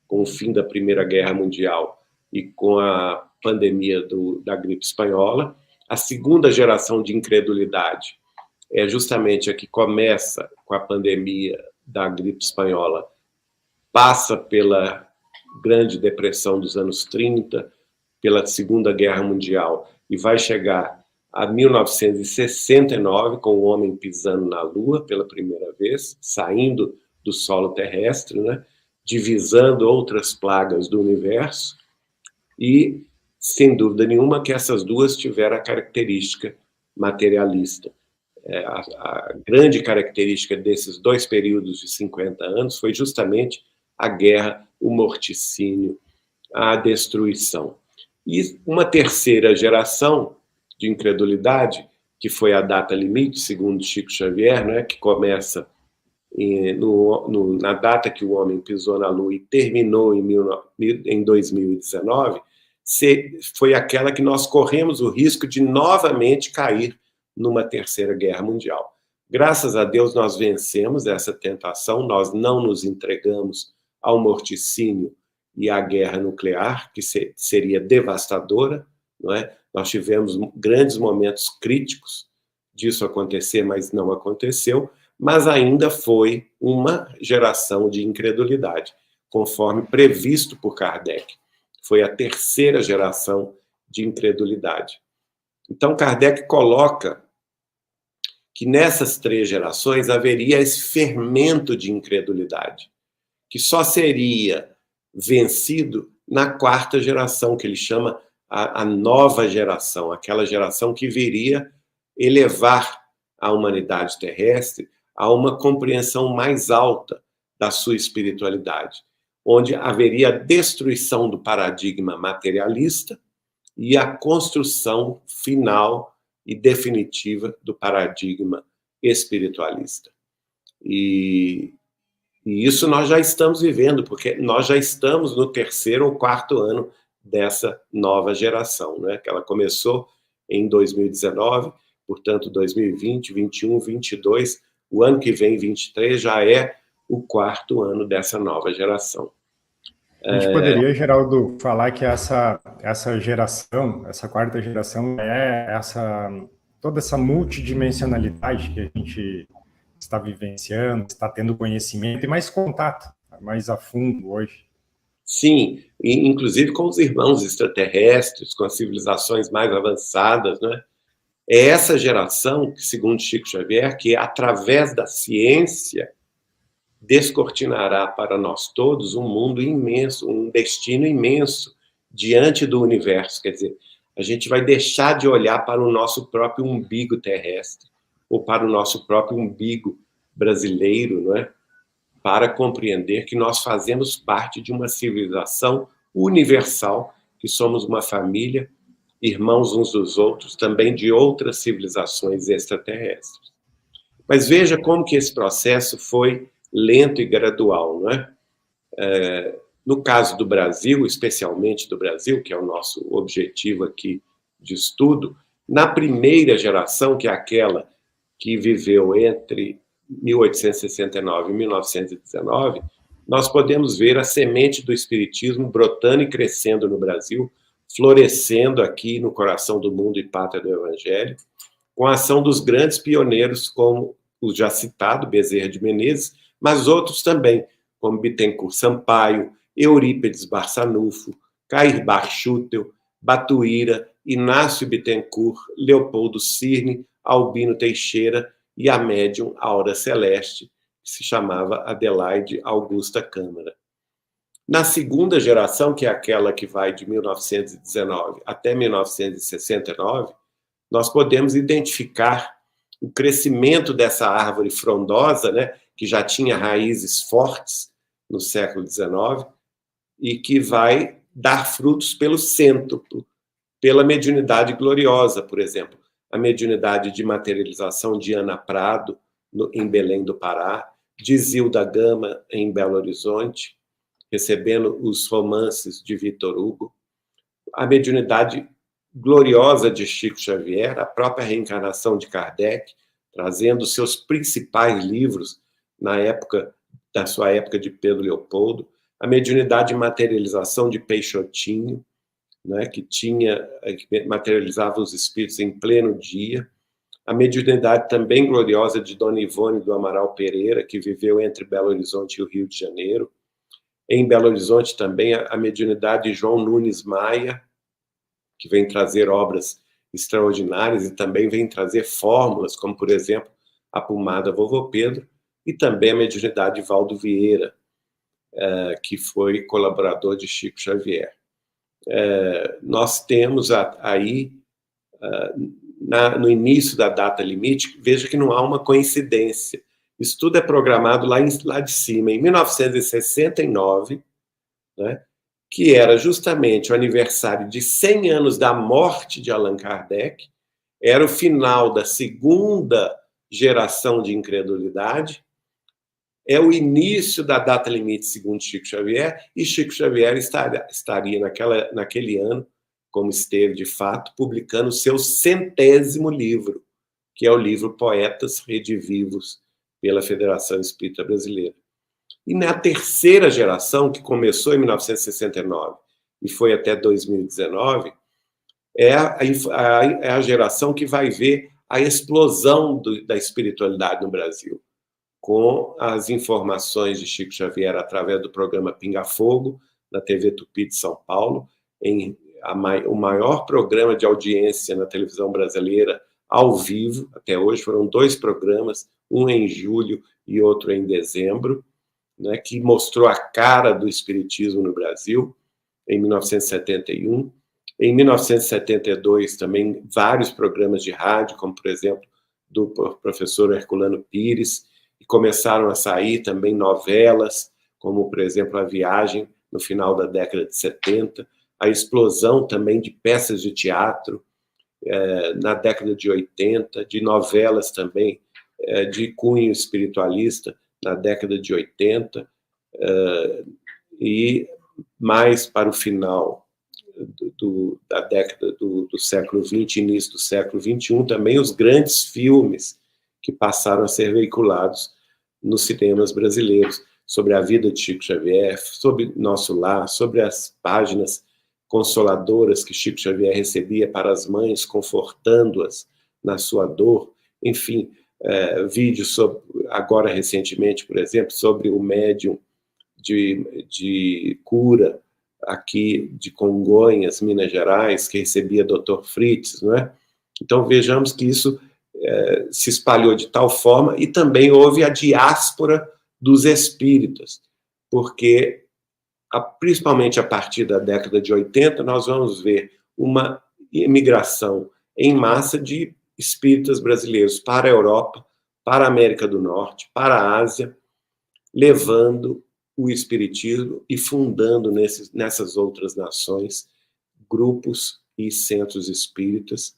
com o fim da Primeira Guerra Mundial e com a pandemia da gripe espanhola. A segunda geração de incredulidade é justamente a que começa com a pandemia da gripe espanhola, passa pela Grande Depressão dos anos 30, pela Segunda Guerra Mundial e vai chegar a 1969, com o homem pisando na Lua pela primeira vez, saindo do solo terrestre, né, divisando outras plagas do universo, e, sem dúvida nenhuma, que essas duas tiveram a característica materialista. A grande característica desses 2 períodos de 50 anos foi justamente a guerra, o morticínio, a destruição. E uma terceira geração de incredulidade, que foi a data limite, segundo Chico Xavier, né, que começa na data que o homem pisou na Lua e terminou em 2019, foi aquela que nós corremos o risco de novamente cair numa terceira guerra mundial. Graças a Deus nós vencemos essa tentação, nós não nos entregamos ao morticínio e à guerra nuclear, que seria devastadora, não é? Nós tivemos grandes momentos críticos disso acontecer, mas não aconteceu, mas ainda foi uma geração de incredulidade, conforme previsto por Kardec. Foi a terceira geração de incredulidade. Então, Kardec coloca que nessas 3 gerações haveria esse fermento de incredulidade, que só seria vencido na 4ª geração, que ele chama a nova geração, aquela geração que viria elevar a humanidade terrestre a uma compreensão mais alta da sua espiritualidade. onde haveria a destruição do paradigma materialista e a construção final e definitiva do paradigma espiritualista. E isso nós já estamos vivendo, porque nós já estamos no 3º ou 4º ano dessa nova geração, né? Que ela começou em 2019, portanto, 2020, 21, 22, o ano que vem, 23, já é o 4º ano dessa nova geração. A gente poderia, Geraldo, falar que essa geração, essa 4ª geração, é toda essa multidimensionalidade que a gente está vivenciando, está tendo conhecimento e mais contato, mais a fundo hoje. Sim, inclusive com os irmãos extraterrestres, com as civilizações mais avançadas, né? É essa geração, segundo Chico Xavier, que através da ciência descortinará para nós todos um mundo imenso, um destino imenso diante do universo. Quer dizer, a gente vai deixar de olhar para o nosso próprio umbigo terrestre ou para o nosso próprio umbigo brasileiro, não é? Para compreender que nós fazemos parte de uma civilização universal, que somos uma família, irmãos uns dos outros, também de outras civilizações extraterrestres. Mas veja como que esse processo foi lento e gradual, não é? No caso do Brasil, especialmente do Brasil, que é o nosso objetivo aqui de estudo, na primeira geração, que é aquela que viveu entre 1869 e 1919, nós podemos ver a semente do espiritismo brotando e crescendo no Brasil, florescendo aqui no coração do mundo e pátria do Evangelho, com a ação dos grandes pioneiros, como o já citado Bezerra de Menezes, mas outros também, como Bittencourt Sampaio, Eurípides Barçanufo, Cair Barchutel, Batuíra, Inácio Bittencourt, Leopoldo Cirne, Albino Teixeira e a médium Aura Celeste, que se chamava Adelaide Augusta Câmara. Na segunda geração, que é aquela que vai de 1919 até 1969, nós podemos identificar o crescimento dessa árvore frondosa, né, que já tinha raízes fortes no século XIX e que vai dar frutos pelo cêntuplo, pela mediunidade gloriosa, por exemplo, a mediunidade de materialização de Ana Prado, em Belém do Pará, de Zilda Gama, em Belo Horizonte, recebendo os romances de Victor Hugo, a mediunidade gloriosa de Chico Xavier, a própria reencarnação de Kardec, trazendo seus principais livros da sua época de Pedro Leopoldo, a mediunidade de materialização de Peixotinho, né, que materializava os espíritos em pleno dia, a mediunidade também gloriosa de Dona Ivone do Amaral Pereira, que viveu entre Belo Horizonte e o Rio de Janeiro. Em Belo Horizonte também a mediunidade de João Nunes Maia, que vem trazer obras extraordinárias e também vem trazer fórmulas, como, por exemplo, a pomada Vovô Pedro, e também a mediunidade de Valdo Vieira, que foi colaborador de Chico Xavier. Nós temos aí, no início da data limite, veja que não há uma coincidência. Isso tudo é programado lá de cima, em 1969, né, que era justamente o aniversário de 100 anos da morte de Allan Kardec, era o final da segunda geração de incredulidade, é o início da data limite segundo Chico Xavier, e Chico Xavier estaria naquele ano, como esteve de fato, publicando o seu 100º livro, que é o livro Poetas Redivivos, pela Federação Espírita Brasileira. E na terceira geração, que começou em 1969 e foi até 2019, é a geração que vai ver a explosão da espiritualidade no Brasil, com as informações de Chico Xavier através do programa Pinga Fogo, na TV Tupi de São Paulo, o maior programa de audiência na televisão brasileira ao vivo, até hoje foram 2 programas, um em julho e outro em dezembro, né, que mostrou a cara do espiritismo no Brasil, em 1971. Em 1972, também, vários programas de rádio, como, por exemplo, do professor Herculano Pires, e começaram a sair também novelas como, por exemplo, A Viagem, no final da década de 70, a explosão também de peças de teatro na década de 80, de novelas também de cunho espiritualista na década de 80, e mais para o final da década do século XX, início do século XXI, também os grandes filmes que passaram a ser veiculados nos cinemas brasileiros, sobre a vida de Chico Xavier, sobre Nosso Lar, sobre as páginas consoladoras que Chico Xavier recebia para as mães, confortando-as na sua dor. Enfim, vídeos sobre, agora recentemente, por exemplo, sobre o médium de cura aqui de Congonhas, Minas Gerais, que recebia Dr. Fritz, não é? Então vejamos que isso se espalhou de tal forma, e também houve a diáspora dos espíritas, porque principalmente a partir da década de 80 nós vamos ver uma imigração em massa de espíritas brasileiros para a Europa, para a América do Norte, para a Ásia, levando o espiritismo e fundando nessas outras nações grupos e centros espíritas,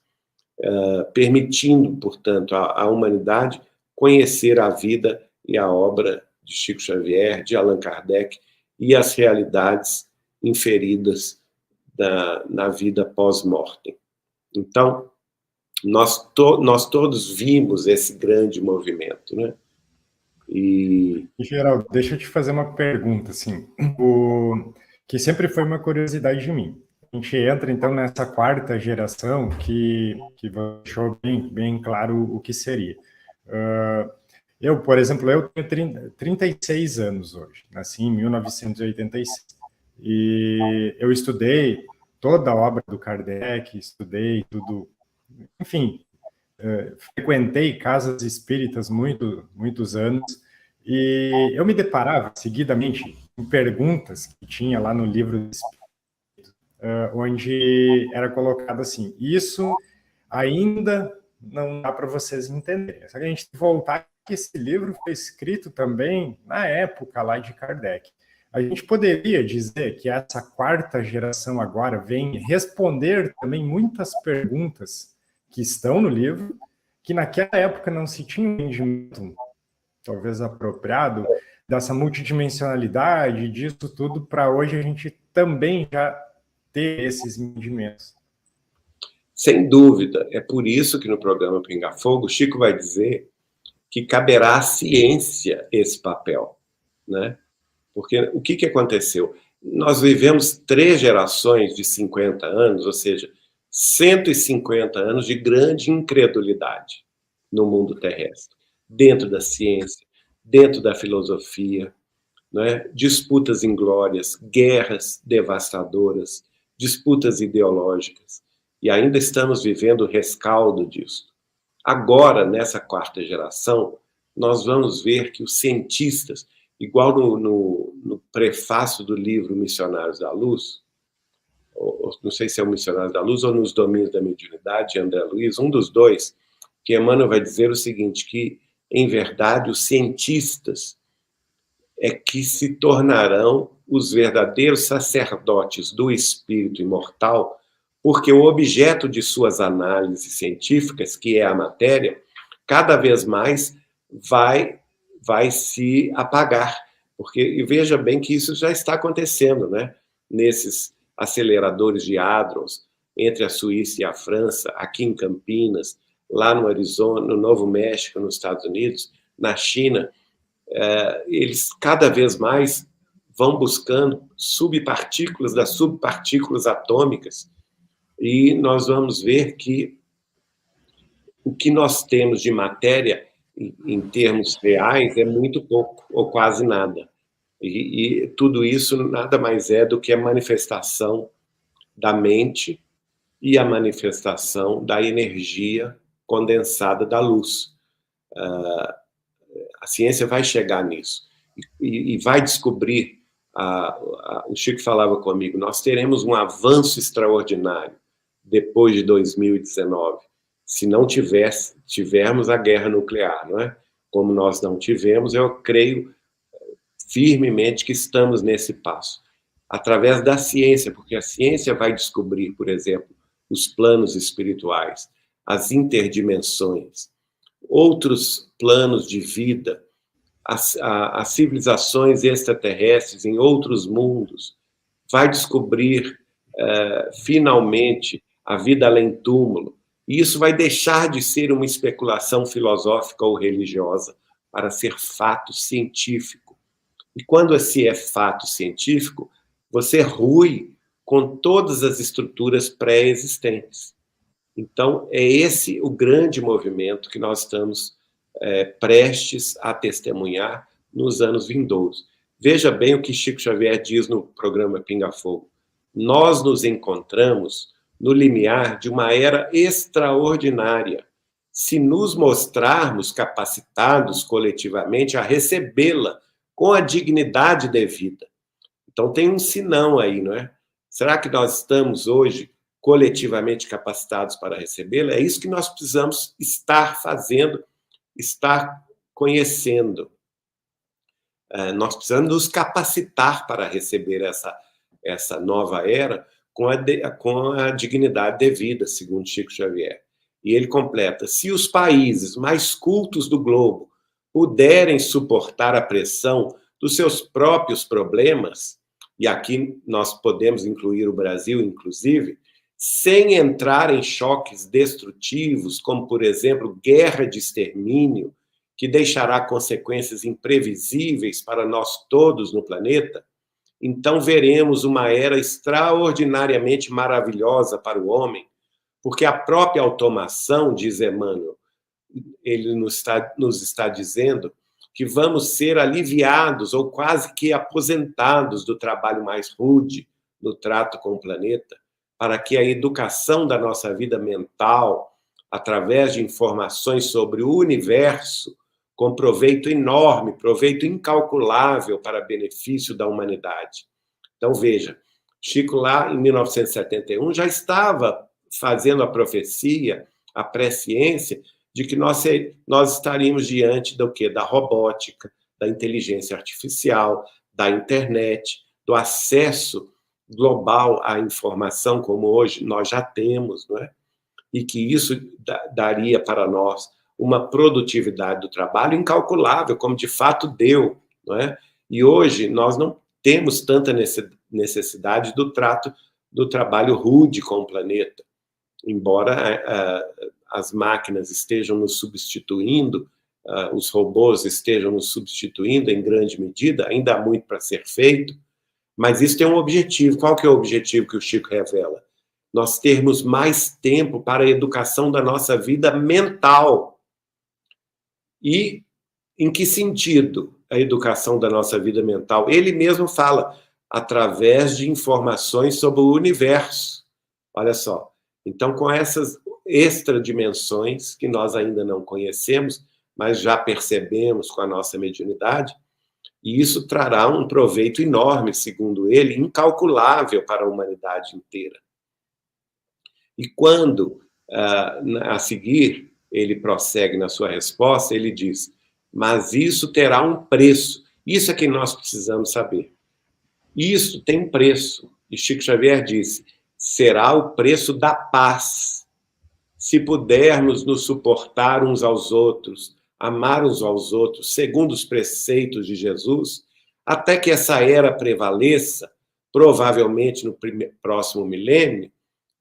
permitindo, portanto, à humanidade conhecer a vida e a obra de Chico Xavier, de Allan Kardec e as realidades inferidas na vida pós-mortem. Então, nós todos vimos esse grande movimento, né? E Geraldo, deixa eu te fazer uma pergunta, assim, que sempre foi uma curiosidade de mim. A gente entra, então, nessa quarta geração que deixou bem claro o que seria. Eu, por exemplo, eu tenho 36 anos hoje, nasci em 1986. E eu estudei toda a obra do Kardec, estudei tudo, enfim, frequentei casas espíritas muitos anos, e eu me deparava seguidamente com perguntas que tinha lá no livro do Espírito, onde era colocado assim: isso ainda não dá para vocês entenderem. Só que a gente tem que voltar que esse livro foi escrito também na época lá de Kardec. A gente poderia dizer que essa quarta geração agora vem responder também muitas perguntas que estão no livro, que naquela época não se tinha um entendimento, talvez apropriado, dessa multidimensionalidade, disso tudo, para hoje a gente também já ter esses entendimentos. Sem dúvida. É por isso que no programa Pinga Fogo, Chico vai dizer que caberá à ciência esse papel, né? Porque o que aconteceu? Nós vivemos 3 gerações de 50 anos, ou seja, 150 anos de grande incredulidade no mundo terrestre, dentro da ciência, dentro da filosofia, né? Disputas inglórias, guerras devastadoras, disputas ideológicas, e ainda estamos vivendo o rescaldo disso. Agora, nessa quarta geração, nós vamos ver que os cientistas, igual no prefácio do livro Missionários da Luz, não sei se é o Missionários da Luz ou nos Domínios da Mediunidade, André Luiz, um dos dois, que Emmanuel vai dizer o seguinte, que, em verdade, os cientistas é que se tornarão os verdadeiros sacerdotes do espírito imortal, porque o objeto de suas análises científicas, que é a matéria, cada vez mais vai se apagar. Porque, e veja bem que isso já está acontecendo, né? Nesses aceleradores de hadrons entre a Suíça e a França, aqui em Campinas, lá no Arizona, no Novo México, nos Estados Unidos, na China, eles cada vez mais vão buscando subpartículas das subpartículas atômicas, e nós vamos ver que o que nós temos de matéria, em termos reais, é muito pouco, ou quase nada. E tudo isso nada mais é do que a manifestação da mente e a manifestação da energia condensada da luz. A ciência vai chegar nisso e vai descobrir. O Chico falava comigo, nós teremos um avanço extraordinário depois de 2019, se não tivermos a guerra nuclear, não é? Como nós não tivemos, eu creio firmemente que estamos nesse passo, através da ciência, porque a ciência vai descobrir, por exemplo, os planos espirituais, as interdimensões, outros planos de vida, as civilizações extraterrestres em outros mundos, vai descobrir finalmente a vida além túmulo, e isso vai deixar de ser uma especulação filosófica ou religiosa para ser fato científico. E quando se é fato científico, você rui com todas as estruturas pré-existentes. Então, é esse o grande movimento que nós estamos prestes a testemunhar nos anos vindouros. Veja bem o que Chico Xavier diz no programa Pinga Fogo. Nós nos encontramos no limiar de uma era extraordinária, se nos mostrarmos capacitados coletivamente a recebê-la com a dignidade devida. Então tem um sinão aí, não é? Será que nós estamos hoje coletivamente capacitados para recebê-la? É isso que nós precisamos estar fazendo, estar conhecendo. Nós precisamos nos capacitar para receber essa nova era com a dignidade devida, segundo Chico Xavier. E ele completa: se os países mais cultos do globo puderem suportar a pressão dos seus próprios problemas, e aqui nós podemos incluir o Brasil, inclusive, sem entrar em choques destrutivos, como, por exemplo, guerra de extermínio, que deixará consequências imprevisíveis para nós todos no planeta, então veremos uma era extraordinariamente maravilhosa para o homem, porque a própria automação, diz Emmanuel, ele nos está dizendo que vamos ser aliviados ou quase que aposentados do trabalho mais rude no trato com o planeta, para que a educação da nossa vida mental, através de informações sobre o universo, com proveito enorme, proveito incalculável para benefício da humanidade. Então, veja, Chico lá em 1971 já estava fazendo a profecia, a presciência, de que nós estaríamos diante do quê? Da robótica, da inteligência artificial, da internet, do acesso global à informação, como hoje nós já temos, não é? E que isso daria para nós uma produtividade do trabalho incalculável, como de fato deu, não é? E hoje nós não temos tanta necessidade do trabalho rude com o planeta, embora as máquinas estejam nos substituindo, os robôs estejam nos substituindo em grande medida, ainda há muito para ser feito, mas isso tem um objetivo. Qual que é o objetivo que o Chico revela? Nós termos mais tempo para a educação da nossa vida mental. E em que sentido a educação da nossa vida mental? Ele mesmo fala, através de informações sobre o universo. Olha só. Então, com essas extradimensões que nós ainda não conhecemos, mas já percebemos com a nossa mediunidade, e isso trará um proveito enorme, segundo ele, incalculável para a humanidade inteira. E quando, a seguir, ele prossegue na sua resposta, ele diz: mas isso terá um preço. Isso é que nós precisamos saber. Isso tem um preço. E Chico Xavier disse: será o preço da paz. Se pudermos nos suportar uns aos outros, amar uns aos outros, segundo os preceitos de Jesus, até que essa era prevaleça, provavelmente no próximo milênio,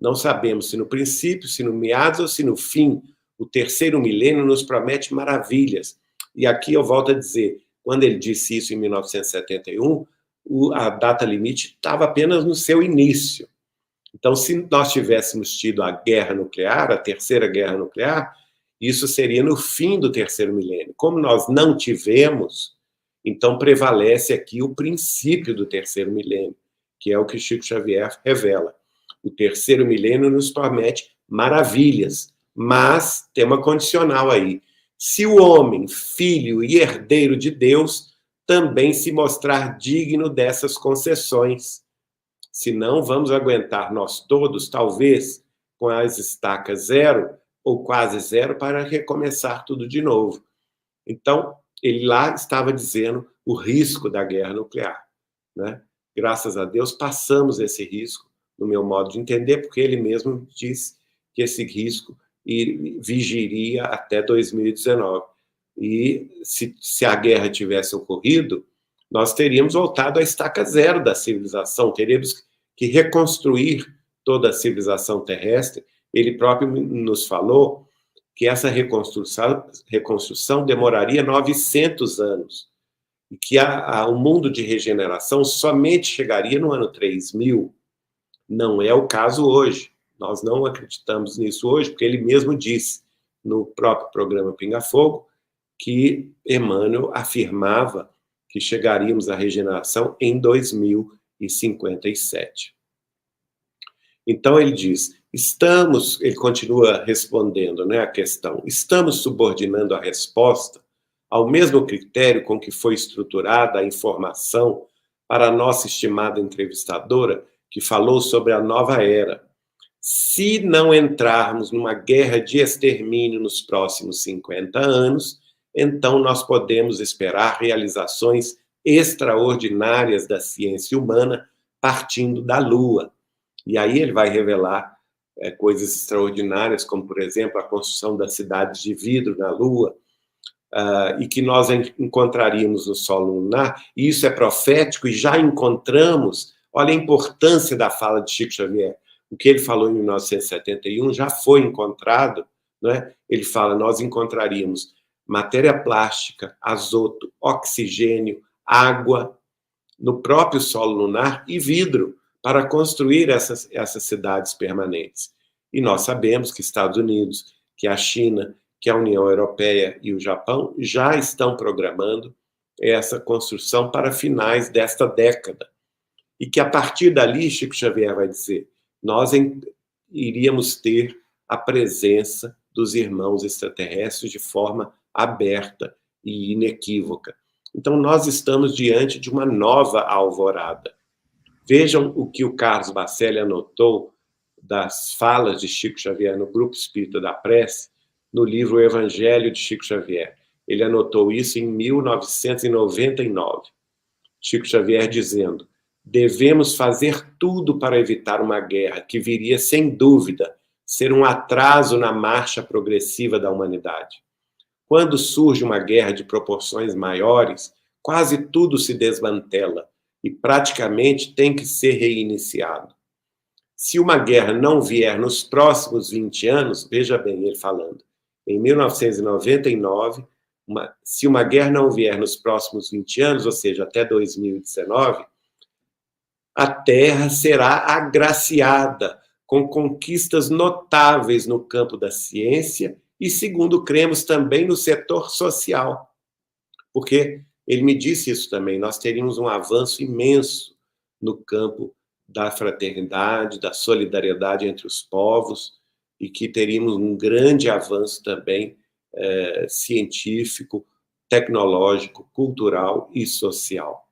não sabemos se no princípio, se no meados ou se no fim, o terceiro milênio nos promete maravilhas. E aqui eu volto a dizer, quando ele disse isso em 1971, a data limite estava apenas no seu início. Então, se nós tivéssemos tido a guerra nuclear, a terceira guerra nuclear, isso seria no fim do terceiro milênio. Como nós não tivemos, então prevalece aqui o princípio do terceiro milênio, que é o que Chico Xavier revela. O terceiro milênio nos promete maravilhas, mas tem uma condicional aí. Se o homem, filho e herdeiro de Deus, também se mostrar digno dessas concessões. Senão, vamos aguentar nós todos, talvez, com as estacas zero ou quase zero, para recomeçar tudo de novo. Então, ele lá estava dizendo o risco da guerra nuclear, né? Graças a Deus, passamos esse risco, no meu modo de entender, porque ele mesmo disse que esse risco vigiria até 2019. E se a guerra tivesse ocorrido, nós teríamos voltado à estaca zero da civilização, teríamos que reconstruir toda a civilização terrestre. Ele próprio nos falou que essa reconstrução demoraria 900 anos, e que o mundo de regeneração somente chegaria no ano 3000. Não é o caso hoje. Nós não acreditamos nisso hoje, porque ele mesmo disse, no próprio programa Pinga Fogo, que Emmanuel afirmava que chegaríamos à regeneração em 2057. Então ele diz, ele continua respondendo, né, a questão, estamos subordinando a resposta ao mesmo critério com que foi estruturada a informação para a nossa estimada entrevistadora, que falou sobre a nova era. Se não entrarmos numa guerra de extermínio nos próximos 50 anos, então nós podemos esperar realizações extraordinárias da ciência humana partindo da Lua. E aí ele vai revelar coisas extraordinárias, como, por exemplo, a construção das cidades de vidro na Lua, e que nós encontraríamos no solo lunar. E isso é profético e já encontramos. Olha a importância da fala de Chico Xavier. O que ele falou em 1971 já foi encontrado, né? Ele fala, nós encontraríamos matéria plástica, azoto, oxigênio, água no próprio solo lunar e vidro para construir essas cidades permanentes. E nós sabemos que Estados Unidos, que a China, que a União Europeia e o Japão já estão programando essa construção para finais desta década. E que a partir dali, Chico Xavier vai dizer, nós iríamos ter a presença dos irmãos extraterrestres de forma aberta e inequívoca. Então, nós estamos diante de uma nova alvorada. Vejam o que o Carlos Bacelli anotou das falas de Chico Xavier no Grupo Espírita da Prece, no livro O Evangelho de Chico Xavier. Ele anotou isso em 1999. Chico Xavier dizendo, devemos fazer tudo para evitar uma guerra que viria, sem dúvida, ser um atraso na marcha progressiva da humanidade. Quando surge uma guerra de proporções maiores, quase tudo se desmantela e praticamente tem que ser reiniciado. Se uma guerra não vier nos próximos 20 anos, veja bem ele falando, em 1999, se uma guerra não vier nos próximos 20 anos, ou seja, até 2019, a Terra será agraciada com conquistas notáveis no campo da ciência e, segundo cremos, também no setor social. Porque ele me disse isso também, nós teríamos um avanço imenso no campo da fraternidade, da solidariedade entre os povos, e que teríamos um grande avanço também científico, tecnológico, cultural e social.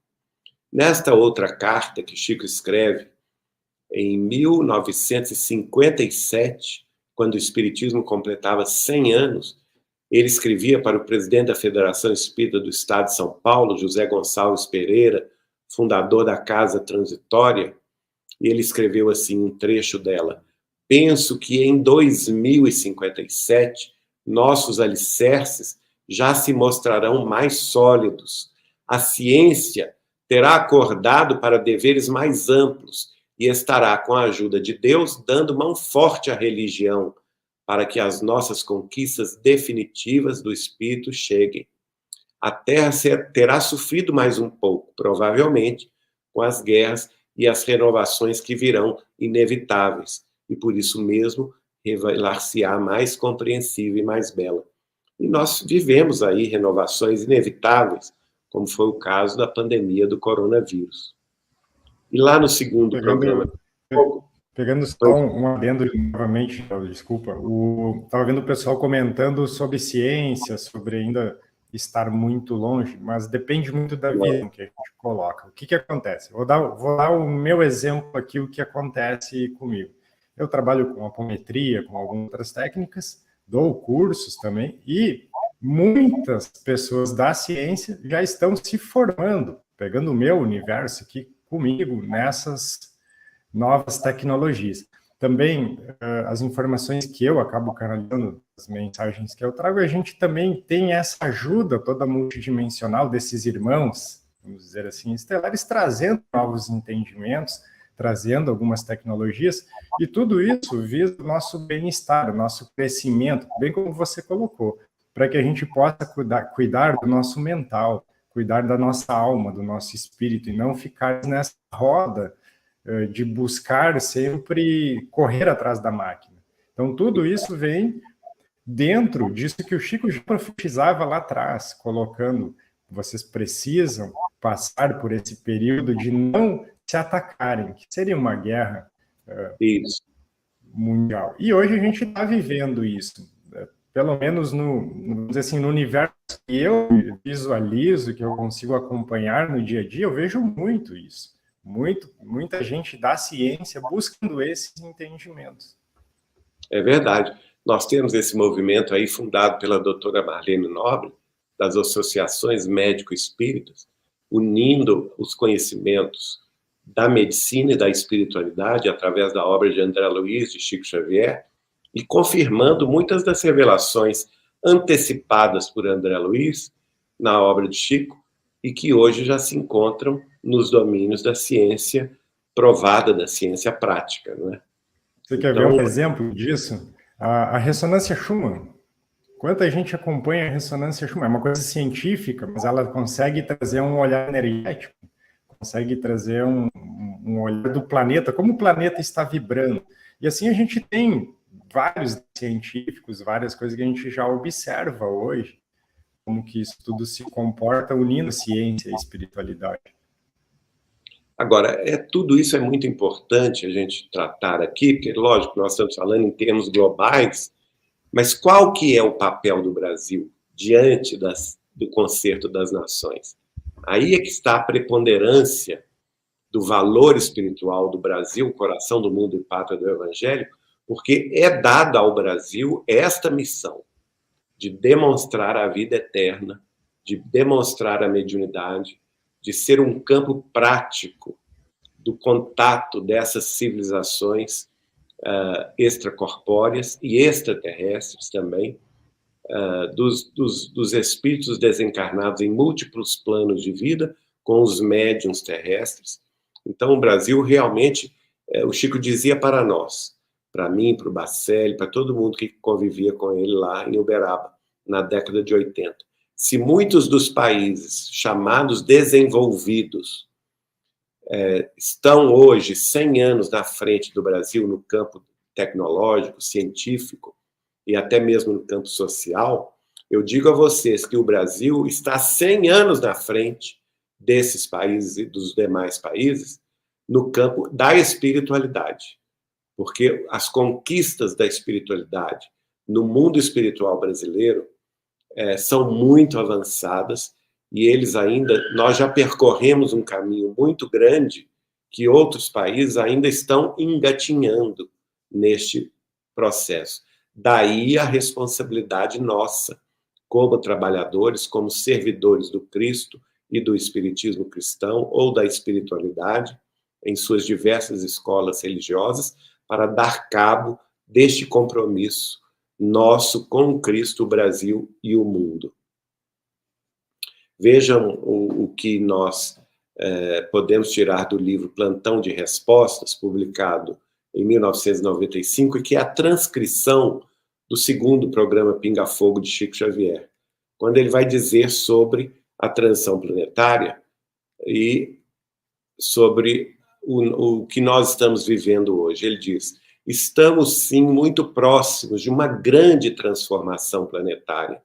Nesta outra carta que Chico escreve, em 1957, quando o Espiritismo completava 100 anos, ele escrevia para o presidente da Federação Espírita do Estado de São Paulo, José Gonçalves Pereira, fundador da Casa Transitória, e ele escreveu assim um trecho dela, penso que em 2057 nossos alicerces já se mostrarão mais sólidos. A ciência terá acordado para deveres mais amplos e estará, com a ajuda de Deus, dando mão forte à religião para que as nossas conquistas definitivas do Espírito cheguem. A Terra terá sofrido mais um pouco, provavelmente, com as guerras e as renovações que virão inevitáveis, e por isso mesmo revelar-se-á mais compreensiva e mais bela. E nós vivemos aí renovações inevitáveis, como foi o caso da pandemia do coronavírus. E lá no segundo programa... Pegando só um adendo novamente, desculpa, estava vendo o pessoal comentando sobre ciência, sobre ainda estar muito longe, mas depende muito da visão que a gente coloca. O que acontece? Vou dar o meu exemplo aqui, o que acontece comigo. Eu trabalho com apometria, com algumas outras técnicas, dou cursos também, e muitas pessoas da ciência já estão se formando, pegando o meu universo aqui comigo, nessas novas tecnologias. Também, as informações que eu acabo canalizando, as mensagens que eu trago, a gente também tem essa ajuda toda multidimensional desses irmãos, vamos dizer assim, estelares, trazendo novos entendimentos, trazendo algumas tecnologias, e tudo isso visa o nosso bem-estar, o nosso crescimento, bem como você colocou, para que a gente possa cuidar do nosso mental, cuidar da nossa alma, do nosso espírito, e não ficar nessa roda de buscar sempre correr atrás da máquina. Então, tudo isso vem dentro disso que o Chico já profetizava lá atrás, colocando, vocês precisam passar por esse período de não se atacarem, que seria uma guerra mundial. E hoje a gente está vivendo isso, pelo menos vamos dizer assim, no universo que eu visualizo, que eu consigo acompanhar no dia a dia, eu vejo muito isso. Muita gente da ciência buscando esses entendimentos. É verdade. Nós temos esse movimento aí fundado pela doutora Marlene Nobre, das associações médico-espíritas, unindo os conhecimentos da medicina e da espiritualidade através da obra de André Luiz, de Chico Xavier, e confirmando muitas das revelações antecipadas por André Luiz na obra de Chico e que hoje já se encontram nos domínios da ciência provada, da ciência prática, não é? Você quer ver um exemplo disso? A ressonância Schumann. Quanta gente acompanha a ressonância Schumann? É uma coisa científica, mas ela consegue trazer um olhar energético, consegue trazer um olhar do planeta, como o planeta está vibrando. E assim a gente tem vários científicos, várias coisas que a gente já observa hoje, como que isso tudo se comporta unindo ciência e espiritualidade. Agora, tudo isso é muito importante a gente tratar aqui, porque, lógico, nós estamos falando em termos globais, mas qual que é o papel do Brasil diante do concerto das nações? Aí é que está a preponderância do valor espiritual do Brasil, coração do mundo e pátria do Evangelho, porque é dada ao Brasil esta missão de demonstrar a vida eterna, de demonstrar a mediunidade, de ser um campo prático do contato dessas civilizações extracorpóreas e extraterrestres também, dos espíritos desencarnados em múltiplos planos de vida, com os médiuns terrestres. Então, o Brasil realmente, o Chico dizia para nós, para mim, para o Bacelli, para todo mundo que convivia com ele lá em Uberaba, na década de 80. Se muitos dos países chamados desenvolvidos estão hoje 100 anos na frente do Brasil no campo tecnológico, científico e até mesmo no campo social, eu digo a vocês que o Brasil está 100 anos na frente desses países e dos demais países no campo da espiritualidade, porque as conquistas da espiritualidade no mundo espiritual brasileiro são muito avançadas e nós já percorremos um caminho muito grande que outros países ainda estão engatinhando neste processo. Daí a responsabilidade nossa, como trabalhadores, como servidores do Cristo e do espiritismo cristão, ou da espiritualidade, em suas diversas escolas religiosas, para dar cabo deste compromisso nosso com o Cristo, o Brasil e o mundo. Vejam o que nós podemos tirar do livro Plantão de Respostas, publicado em 1995, e que é a transcrição do segundo programa Pinga Fogo de Chico Xavier, quando ele vai dizer sobre a transição planetária e sobre o que nós estamos vivendo hoje. Ele diz: estamos, sim, muito próximos de uma grande transformação planetária.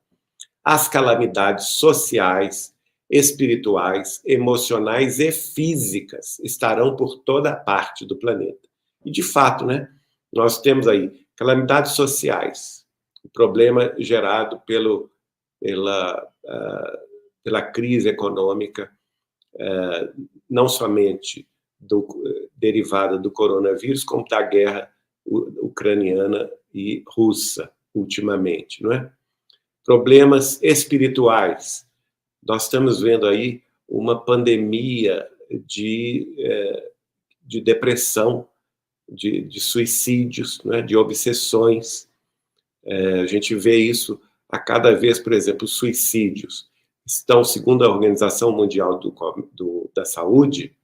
As calamidades sociais, espirituais, emocionais e físicas estarão por toda parte do planeta. E, de fato, né, nós temos aí calamidades sociais, o problema gerado pela crise econômica, não somente derivada do coronavírus, como da guerra ucraniana e russa, ultimamente, não é? problemas espirituais. Nós estamos vendo aí uma pandemia de depressão, de suicídios, né, de obsessões. A gente vê isso a cada vez, por exemplo, os suicídios estão, segundo a Organização Mundial da Saúde,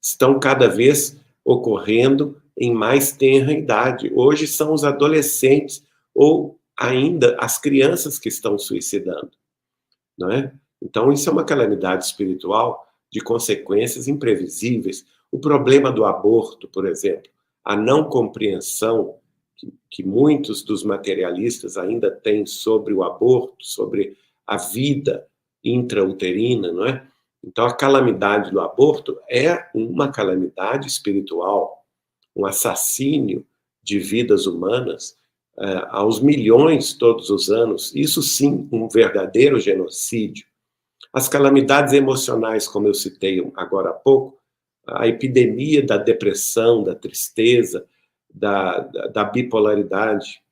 estão cada vez ocorrendo em mais tenra idade. Hoje são os adolescentes ou ainda as crianças que estão suicidando, não é? Então, isso é uma calamidade espiritual de consequências imprevisíveis. O problema do aborto, por exemplo, a não compreensão que muitos dos materialistas ainda têm sobre o aborto, sobre a vida intrauterina, não é? Então, a calamidade do aborto é uma calamidade espiritual, um assassínio de vidas humanas aos milhões todos os anos. Isso sim, um verdadeiro genocídio. As calamidades emocionais, como eu citei agora há pouco, a epidemia da depressão, da tristeza, da bipolaridade,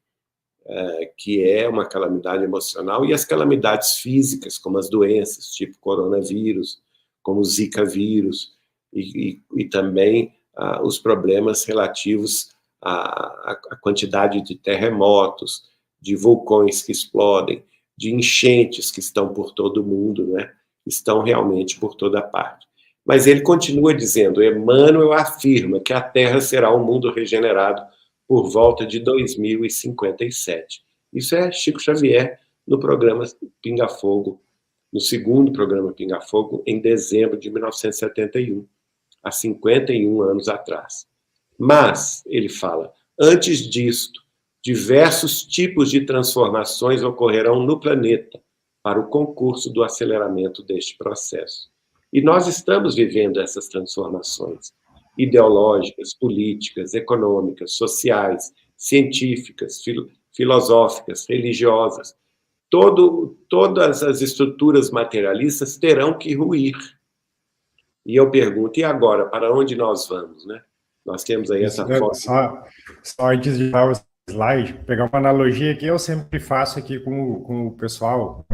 que é uma calamidade emocional, e as calamidades físicas, como as doenças, tipo coronavírus, como o Zika vírus, e também os problemas relativos à quantidade de terremotos, de vulcões que explodem, de enchentes que estão por todo o mundo, né? Estão realmente por toda parte. Mas ele continua dizendo, Emmanuel afirma que a Terra será um mundo regenerado por volta de 2057. Isso é Chico Xavier no programa Pinga Fogo, no segundo programa Pinga Fogo, em dezembro de 1971, há 51 anos atrás. Mas, ele fala, antes disto, diversos tipos de transformações ocorrerão no planeta para o concurso do aceleramento deste processo. E nós estamos vivendo essas transformações ideológicas, políticas, econômicas, sociais, científicas, filosóficas, religiosas. Todas as estruturas materialistas terão que ruir. E eu pergunto, e agora, para onde nós vamos, né? Nós temos aí essa foto. Só antes de dar o slide, pegar uma analogia que eu sempre faço aqui com o pessoal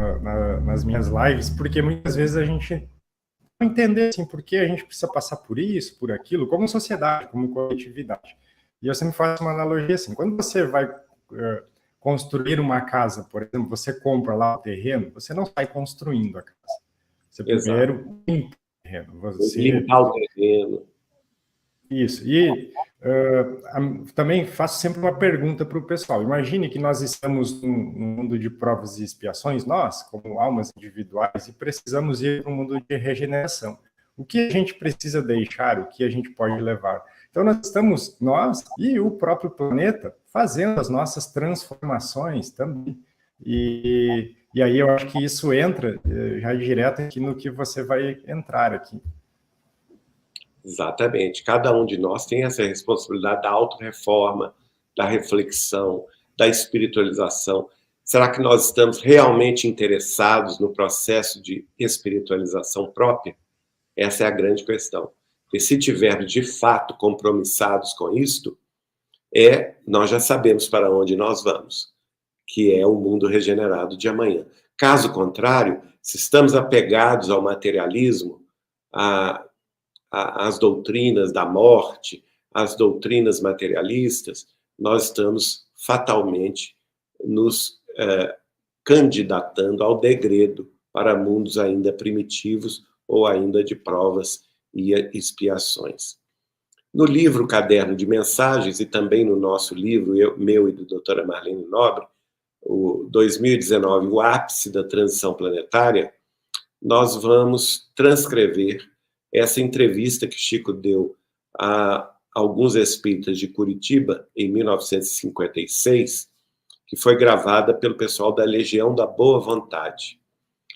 nas minhas lives, porque muitas vezes a gente não entende assim, por que a gente precisa passar por isso, por aquilo, como sociedade, como coletividade. E eu sempre faço uma analogia assim, quando você vai construir uma casa, por exemplo, você compra lá o terreno, você não sai construindo a casa. Você primeiro limpa o terreno. Limpar o terreno. Isso. E também faço sempre uma pergunta para o pessoal. Imagine que nós estamos num mundo de provas e expiações, nós, como almas individuais, e precisamos ir para um mundo de regeneração. O que a gente precisa deixar, o que a gente pode levar? Então, nós e o próprio planeta, fazendo as nossas transformações também. E aí eu acho que isso entra já direto aqui no que você vai entrar aqui. Exatamente. Cada um de nós tem essa responsabilidade da autorreforma, da reflexão, da espiritualização. Será que nós estamos realmente interessados no processo de espiritualização própria? Essa é a grande questão. E se tivermos, de fato, compromissados com isto, nós já sabemos para onde nós vamos, que é o mundo regenerado de amanhã. Caso contrário, se estamos apegados ao materialismo, às doutrinas da morte, às doutrinas materialistas, nós estamos fatalmente nos candidatando ao degredo para mundos ainda primitivos ou ainda de provas e expiações. No livro Caderno de Mensagens e também no nosso livro, meu e do doutora Marlene Nobre, o 2019, o ápice da transição planetária, nós vamos transcrever essa entrevista que Chico deu a alguns espíritas de Curitiba, em 1956, que foi gravada pelo pessoal da Legião da Boa Vontade.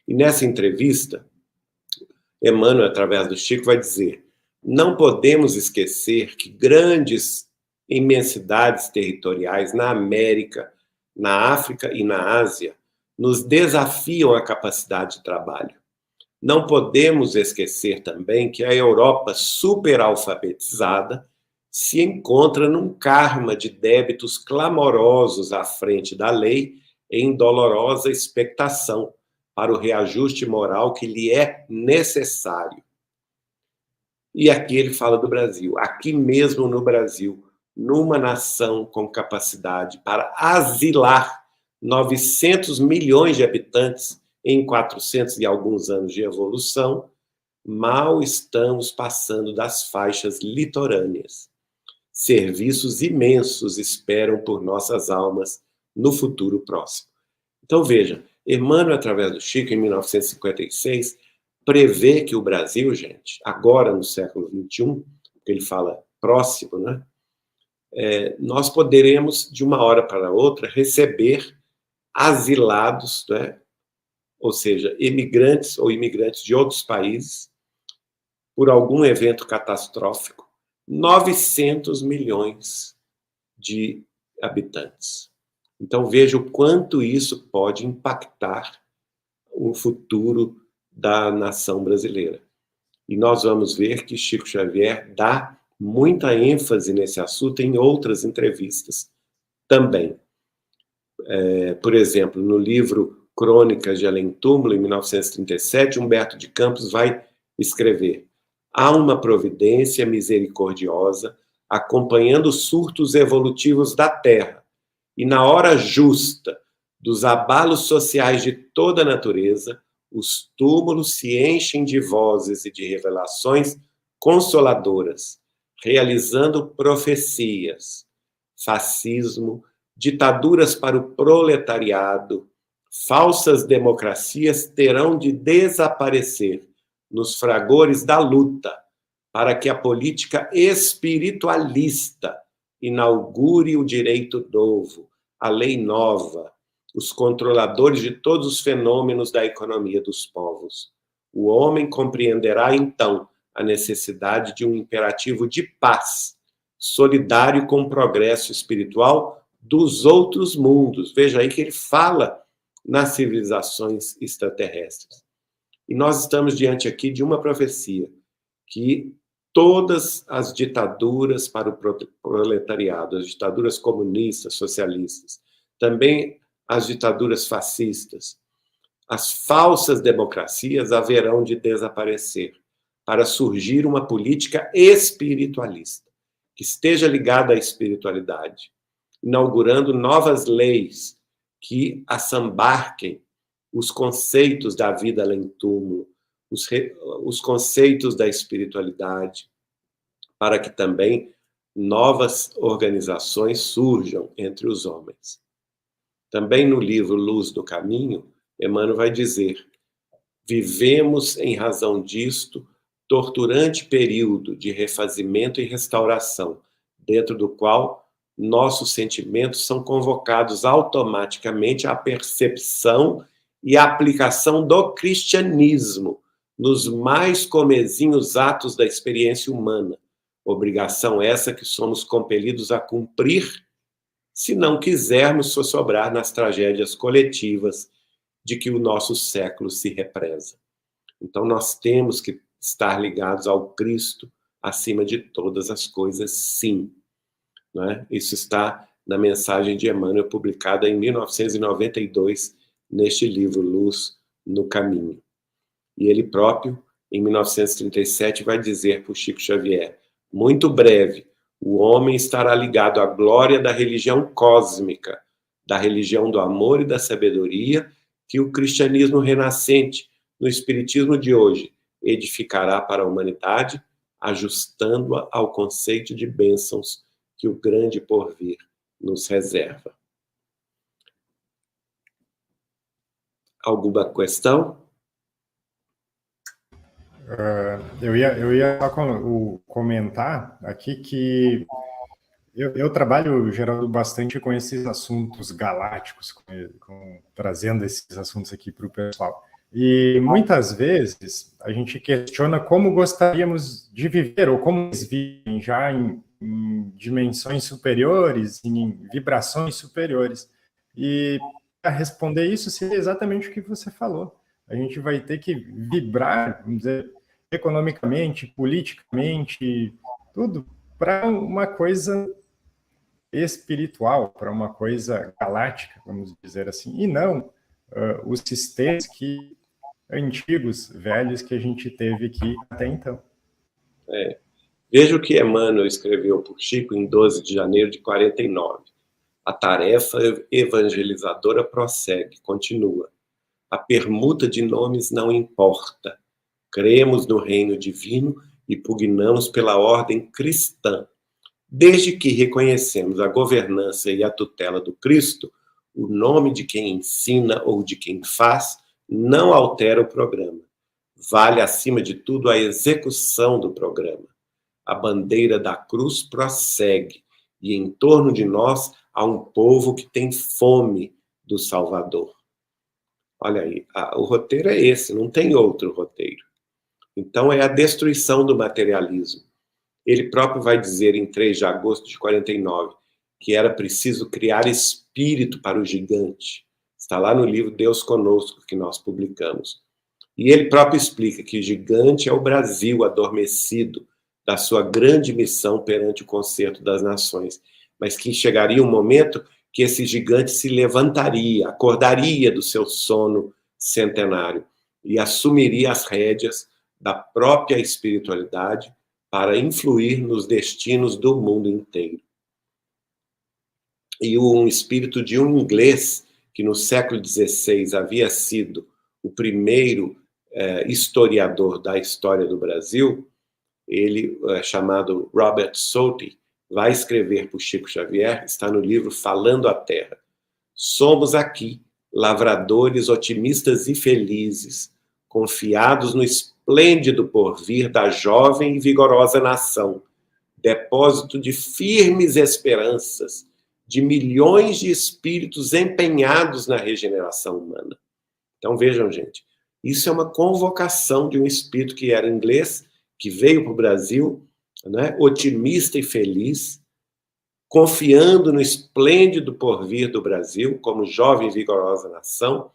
E nessa entrevista, Emmanuel, através do Chico, vai dizer: não podemos esquecer que grandes imensidades territoriais na América, na África e na Ásia nos desafiam a capacidade de trabalho. Não podemos esquecer também que a Europa superalfabetizada se encontra num karma de débitos clamorosos à frente da lei em dolorosa expectação para o reajuste moral que lhe é necessário. E aqui ele fala do Brasil. Aqui mesmo no Brasil, numa nação com capacidade para asilar 900 milhões de habitantes em 400 e alguns anos de evolução, mal estamos passando das faixas litorâneas. Serviços imensos esperam por nossas almas no futuro próximo. Então, veja, Emmanuel, através do Chico, em 1956, prevê que o Brasil, gente, agora no século XXI, porque ele fala próximo, né? Nós poderemos, de uma hora para outra, receber asilados, né? Ou seja, emigrantes ou imigrantes de outros países, por algum evento catastrófico, 900 milhões de habitantes. Então, veja o quanto isso pode impactar o futuro da nação brasileira. E nós vamos ver que Chico Xavier dá muita ênfase nesse assunto em outras entrevistas também. Por exemplo, no livro Crônicas de Além Túmulo, em 1937, Humberto de Campos vai escrever: há uma providência misericordiosa acompanhando os surtos evolutivos da Terra, e na hora justa dos abalos sociais de toda a natureza, os túmulos se enchem de vozes e de revelações consoladoras, realizando profecias. Fascismo, ditaduras para o proletariado, falsas democracias terão de desaparecer nos fragores da luta para que a política espiritualista inaugure o direito novo, a lei nova, os controladores de todos os fenômenos da economia dos povos. O homem compreenderá, então, a necessidade de um imperativo de paz, solidário com o progresso espiritual dos outros mundos. Veja aí que ele fala nas civilizações extraterrestres. E nós estamos diante aqui de uma profecia que todas as ditaduras para o proletariado, as ditaduras comunistas, socialistas, também as ditaduras fascistas, as falsas democracias haverão de desaparecer para surgir uma política espiritualista, que esteja ligada à espiritualidade, inaugurando novas leis que assambarquem os conceitos da vida além túmulo, os conceitos da espiritualidade, para que também novas organizações surjam entre os homens. Também no livro Luz do Caminho, Emmanuel vai dizer: vivemos, em razão disto, torturante período de refazimento e restauração, dentro do qual nossos sentimentos são convocados automaticamente à percepção e à aplicação do cristianismo nos mais comezinhos atos da experiência humana, obrigação essa que somos compelidos a cumprir se não quisermos sossobrar nas tragédias coletivas de que o nosso século se represa. Então, nós temos que estar ligados ao Cristo acima de todas as coisas, sim. Não é? Isso está na mensagem de Emmanuel, publicada em 1992, neste livro Luz no Caminho. E ele próprio, em 1937, vai dizer para o Chico Xavier: muito breve, o homem estará ligado à glória da religião cósmica, da religião do amor e da sabedoria, que o cristianismo renascente, no espiritismo de hoje, edificará para a humanidade, ajustando-a ao conceito de bênçãos que o grande porvir nos reserva. Alguma questão? Eu ia só comentar aqui que eu trabalho, Geraldo, bastante com esses assuntos galácticos, trazendo esses assuntos aqui para o pessoal. E muitas vezes a gente questiona como gostaríamos de viver, ou como eles vivem já em dimensões superiores, em vibrações superiores. E para responder isso seria exatamente o que você falou. A gente vai ter que vibrar, vamos dizer, economicamente, politicamente, tudo, para uma coisa espiritual, para uma coisa galáctica, vamos dizer assim, e não os sistemas antigos, velhos, que a gente teve aqui até então. Veja o que Emmanuel escreveu por Chico em 12 de janeiro de 49. A tarefa evangelizadora prossegue, continua. A permuta de nomes não importa. Cremos no reino divino e pugnamos pela ordem cristã. Desde que reconhecemos a governança e a tutela do Cristo, o nome de quem ensina ou de quem faz não altera o programa. Vale, acima de tudo, a execução do programa. A bandeira da cruz prossegue, e em torno de nós há um povo que tem fome do Salvador. Olha aí, o roteiro é esse, não tem outro roteiro. Então é a destruição do materialismo. Ele próprio vai dizer em 3 de agosto de 49 que era preciso criar espírito para o gigante. Está lá no livro Deus Conosco, que nós publicamos. E ele próprio explica que o gigante é o Brasil adormecido da sua grande missão perante o concerto das nações, mas que chegaria um momento que esse gigante se levantaria, acordaria do seu sono centenário e assumiria as rédeas da própria espiritualidade para influir nos destinos do mundo inteiro. E um espírito de um inglês, que no século XVI havia sido o primeiro historiador da história do Brasil, ele, chamado Robert Southey, vai escrever para o Chico Xavier, está no livro Falando a Terra. Somos aqui, lavradores otimistas e felizes, confiados no esplêndido porvir da jovem e vigorosa nação, depósito de firmes esperanças, de milhões de espíritos empenhados na regeneração humana. Então vejam, gente, isso é uma convocação de um espírito que era inglês, que veio para o Brasil, né, otimista e feliz, confiando no esplêndido porvir do Brasil, como jovem e vigorosa nação,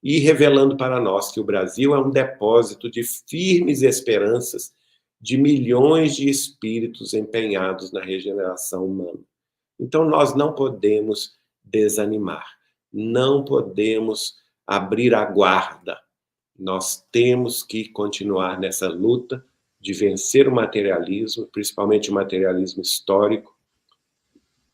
e revelando para nós que o Brasil é um depósito de firmes esperanças de milhões de espíritos empenhados na regeneração humana. Então, nós não podemos desanimar, não podemos abrir a guarda. Nós temos que continuar nessa luta de vencer o materialismo, principalmente o materialismo histórico,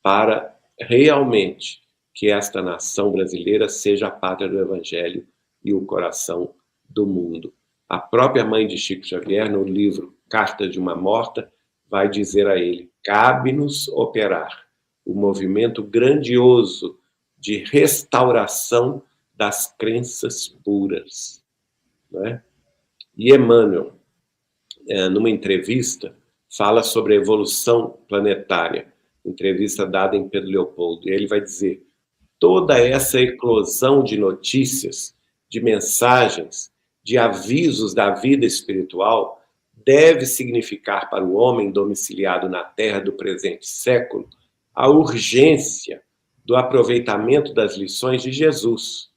para realmente que esta nação brasileira seja a pátria do Evangelho e o coração do mundo. A própria mãe de Chico Xavier, no livro Carta de uma Morta, vai dizer a ele: cabe-nos operar o movimento grandioso de restauração das crenças puras. Né? E Emmanuel, numa entrevista, fala sobre a evolução planetária, entrevista dada em Pedro Leopoldo, e ele vai dizer: toda essa eclosão de notícias, de mensagens, de avisos da vida espiritual deve significar para o homem domiciliado na terra do presente século a urgência do aproveitamento das lições de Jesus.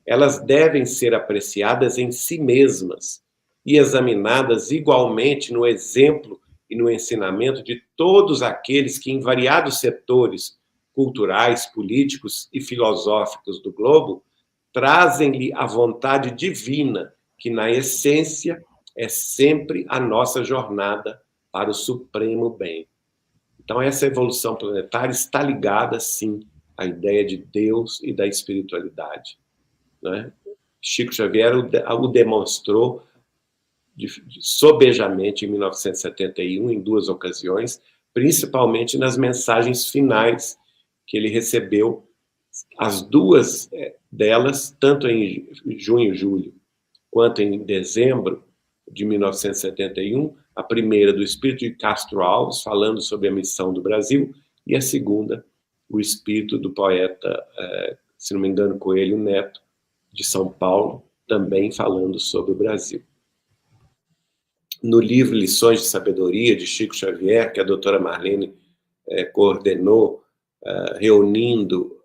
Elas devem ser apreciadas em si mesmas e examinadas igualmente no exemplo e no ensinamento de todos aqueles que, em variados setores culturais, políticos e filosóficos do globo, trazem-lhe a vontade divina, que, na essência, é sempre a nossa jornada para o supremo bem. Então, essa evolução planetária está ligada, sim, à ideia de Deus e da espiritualidade. Né? Chico Xavier o demonstrou sobejamente em 1971, em 2 ocasiões, principalmente nas mensagens finais que ele recebeu, as 2 delas, tanto em junho e julho, quanto em dezembro de 1971, a primeira do espírito de Castro Alves, falando sobre a missão do Brasil, e a segunda, o espírito do poeta, se não me engano, Coelho Neto, de São Paulo, também falando sobre o Brasil. No livro Lições de Sabedoria, de Chico Xavier, que a doutora Marlene coordenou, reunindo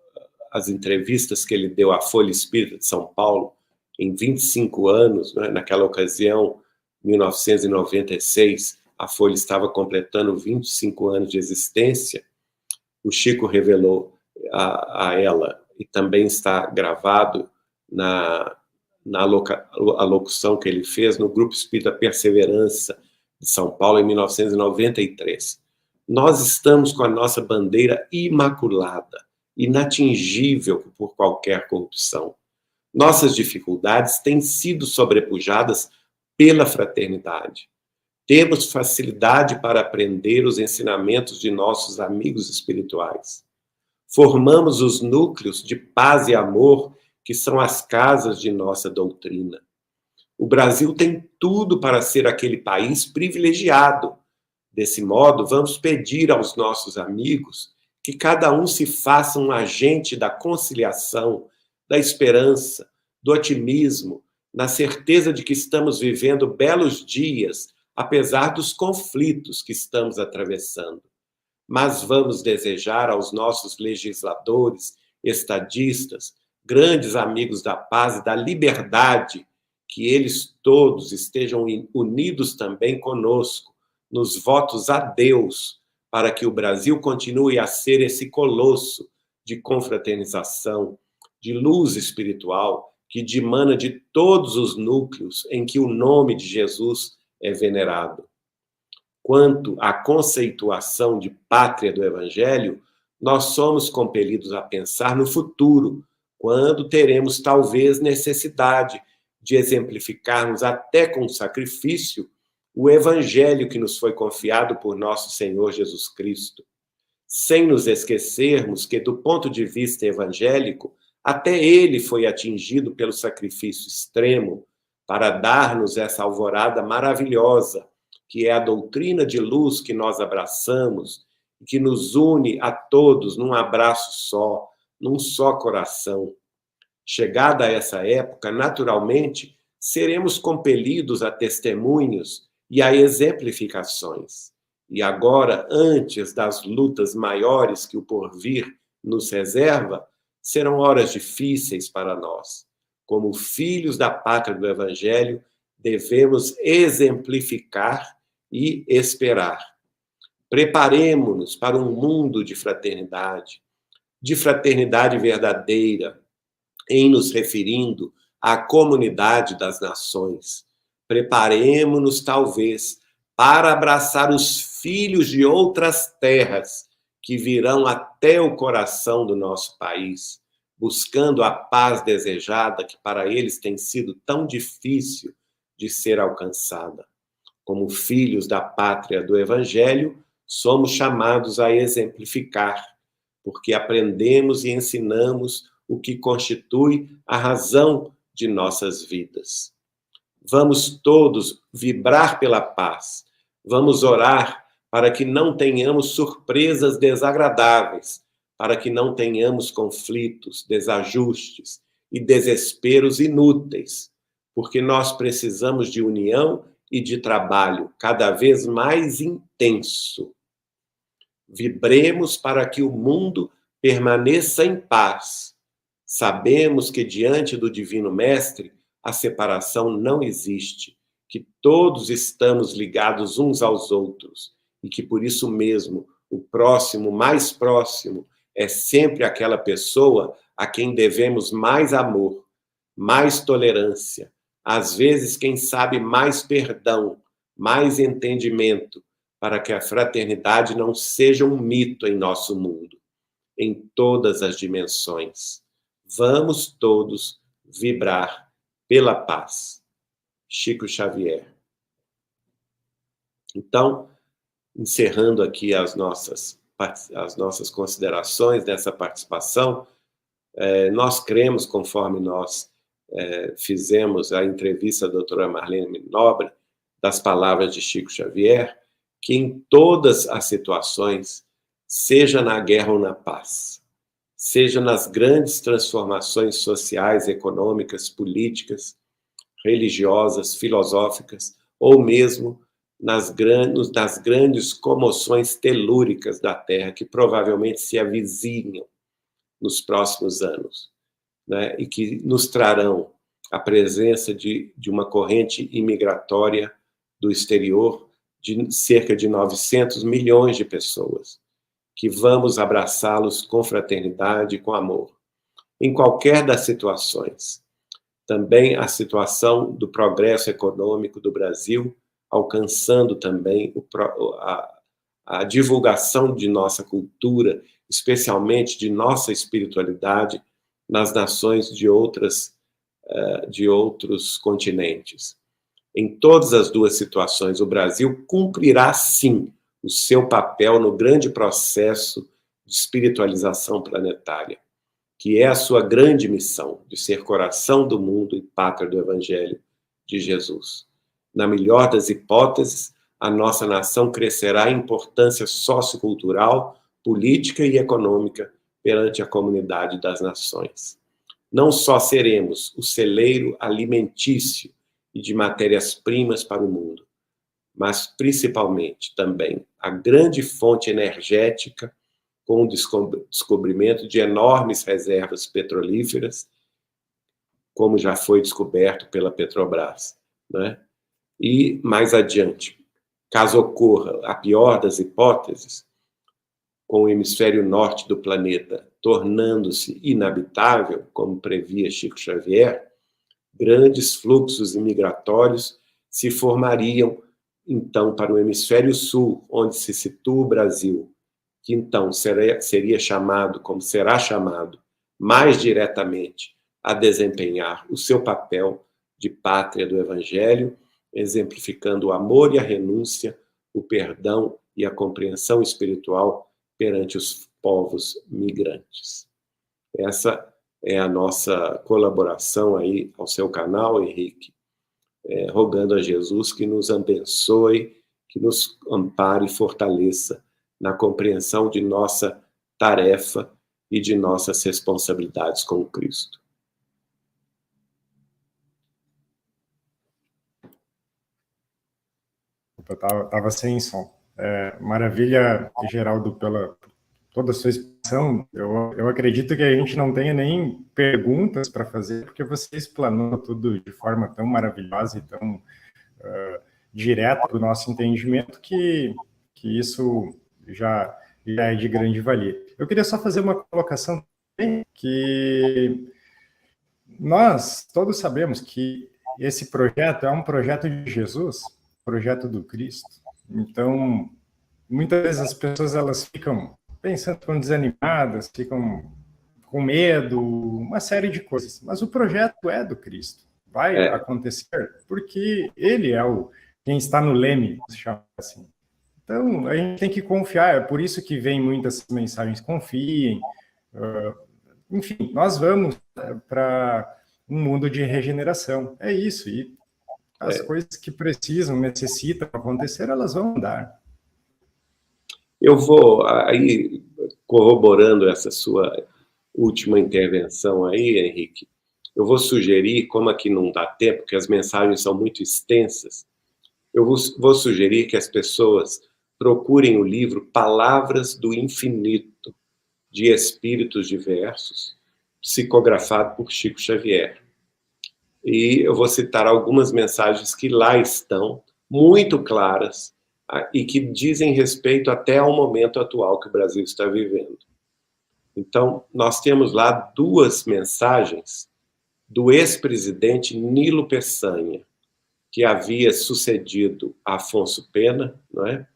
as entrevistas que ele deu à Folha Espírita de São Paulo em 25 anos, né? Naquela ocasião, 1996, a Folha estava completando 25 anos de existência, o Chico revelou a ela, e também está gravado na locução que ele fez no Grupo Espírita Perseverança de São Paulo, em 1993. Nós estamos com a nossa bandeira imaculada, inatingível por qualquer corrupção. Nossas dificuldades têm sido sobrepujadas pela fraternidade. Temos facilidade para aprender os ensinamentos de nossos amigos espirituais. Formamos os núcleos de paz e amor que são as casas de nossa doutrina. O Brasil tem tudo para ser aquele país privilegiado. Desse modo, vamos pedir aos nossos amigos que cada um se faça um agente da conciliação, da esperança, do otimismo, na certeza de que estamos vivendo belos dias, apesar dos conflitos que estamos atravessando. Mas vamos desejar aos nossos legisladores, estadistas, grandes amigos da paz e da liberdade, que eles todos estejam unidos também conosco, nos votos a Deus, para que o Brasil continue a ser esse colosso de confraternização, de luz espiritual, que dimana de todos os núcleos em que o nome de Jesus é venerado. Quanto à conceituação de pátria do Evangelho, nós somos compelidos a pensar no futuro, quando teremos talvez necessidade de exemplificarmos até com sacrifício o Evangelho que nos foi confiado por nosso Senhor Jesus Cristo, sem nos esquecermos que, do ponto de vista evangélico, até ele foi atingido pelo sacrifício extremo para dar-nos essa alvorada maravilhosa, que é a doutrina de luz que nós abraçamos e que nos une a todos num abraço só, num só coração. Chegada essa época, naturalmente, seremos compelidos a testemunhos e a exemplificações. E agora, antes das lutas maiores que o porvir nos reserva, serão horas difíceis para nós. Como filhos da pátria do Evangelho, devemos exemplificar e esperar. Preparemo-nos para um mundo de fraternidade verdadeira, em nos referindo à comunidade das nações. Preparemo-nos, talvez, para abraçar os filhos de outras terras que virão até o coração do nosso país, buscando a paz desejada que para eles tem sido tão difícil de ser alcançada. Como filhos da pátria do Evangelho, somos chamados a exemplificar, porque aprendemos e ensinamos o que constitui a razão de nossas vidas. Vamos todos vibrar pela paz, vamos orar para que não tenhamos surpresas desagradáveis, para que não tenhamos conflitos, desajustes e desesperos inúteis, porque nós precisamos de união e de trabalho cada vez mais intenso. Vibremos para que o mundo permaneça em paz. Sabemos que diante do Divino Mestre a separação não existe, que todos estamos ligados uns aos outros e que por isso mesmo o próximo, mais próximo, é sempre aquela pessoa a quem devemos mais amor, mais tolerância, às vezes, quem sabe, mais perdão, mais entendimento, para que a fraternidade não seja um mito em nosso mundo, em todas as dimensões. Vamos todos vibrar pela paz. Chico Xavier. Então, encerrando aqui as nossas considerações dessa participação, nós cremos, conforme nós fizemos a entrevista da doutora Marlene Nobre, das palavras de Chico Xavier, que em todas as situações, seja na guerra ou na paz, seja nas grandes transformações sociais, econômicas, políticas, religiosas, filosóficas, ou mesmo nas grandes comoções telúricas da Terra, que provavelmente se avizinham nos próximos anos, né? E que nos trarão a presença de uma corrente imigratória do exterior de cerca de 900 milhões de pessoas, que vamos abraçá-los com fraternidade e com amor, em qualquer das situações. Também a situação do progresso econômico do Brasil, alcançando também a divulgação de nossa cultura, especialmente de nossa espiritualidade, nas nações de outros continentes. Em todas as duas situações, o Brasil cumprirá, sim, o seu papel no grande processo de espiritualização planetária, que é a sua grande missão de ser coração do mundo e pátria do Evangelho de Jesus. Na melhor das hipóteses, a nossa nação crescerá em importância sociocultural, política e econômica perante a comunidade das nações. Não só seremos o celeiro alimentício e de matérias-primas para o mundo, mas principalmente também a grande fonte energética com o descobrimento de enormes reservas petrolíferas, como já foi descoberto pela Petrobras, né? E mais adiante, caso ocorra a pior das hipóteses, com o hemisfério norte do planeta tornando-se inabitável, como previa Chico Xavier, grandes fluxos imigratórios se formariam, então, para o hemisfério sul, onde se situa o Brasil, que então seria chamado, como será chamado, mais diretamente a desempenhar o seu papel de pátria do Evangelho, exemplificando o amor e a renúncia, o perdão e a compreensão espiritual perante os povos migrantes. Essa é a nossa colaboração aí ao seu canal, Henrique, rogando a Jesus que nos abençoe, que nos ampare e fortaleça na compreensão de nossa tarefa e de nossas responsabilidades com Cristo. Eu estava sem som. Maravilha, Geraldo, pela toda a sua explicação. Eu acredito que a gente não tenha nem perguntas para fazer, porque você explanou tudo de forma tão maravilhosa e tão direta para o nosso entendimento que isso já é de grande valia. Eu queria só fazer uma colocação também, que nós todos sabemos que esse projeto é um projeto de Jesus, projeto do Cristo. Então, muitas vezes as pessoas elas ficam pensando, ficam desanimadas, ficam com medo, uma série de coisas. Mas o projeto é do Cristo. Vai acontecer porque ele é quem está no leme, se chama assim. Então, a gente tem que confiar. É por isso que vem muitas mensagens, confiem. Enfim, nós vamos para um mundo de regeneração. É isso. E as coisas que precisam, necessitam acontecer, elas vão dar. Eu vou, aí, corroborando essa sua última intervenção aí, Henrique, eu vou sugerir, como aqui não dá tempo, porque as mensagens são muito extensas, eu vou sugerir que as pessoas procurem o livro Palavras do Infinito, de Espíritos Diversos, psicografado por Chico Xavier. E eu vou citar algumas mensagens que lá estão, muito claras, e que dizem respeito até ao momento atual que o Brasil está vivendo. Então, nós temos lá duas mensagens do ex-presidente Nilo Peçanha, que havia sucedido a Afonso Pena, não é?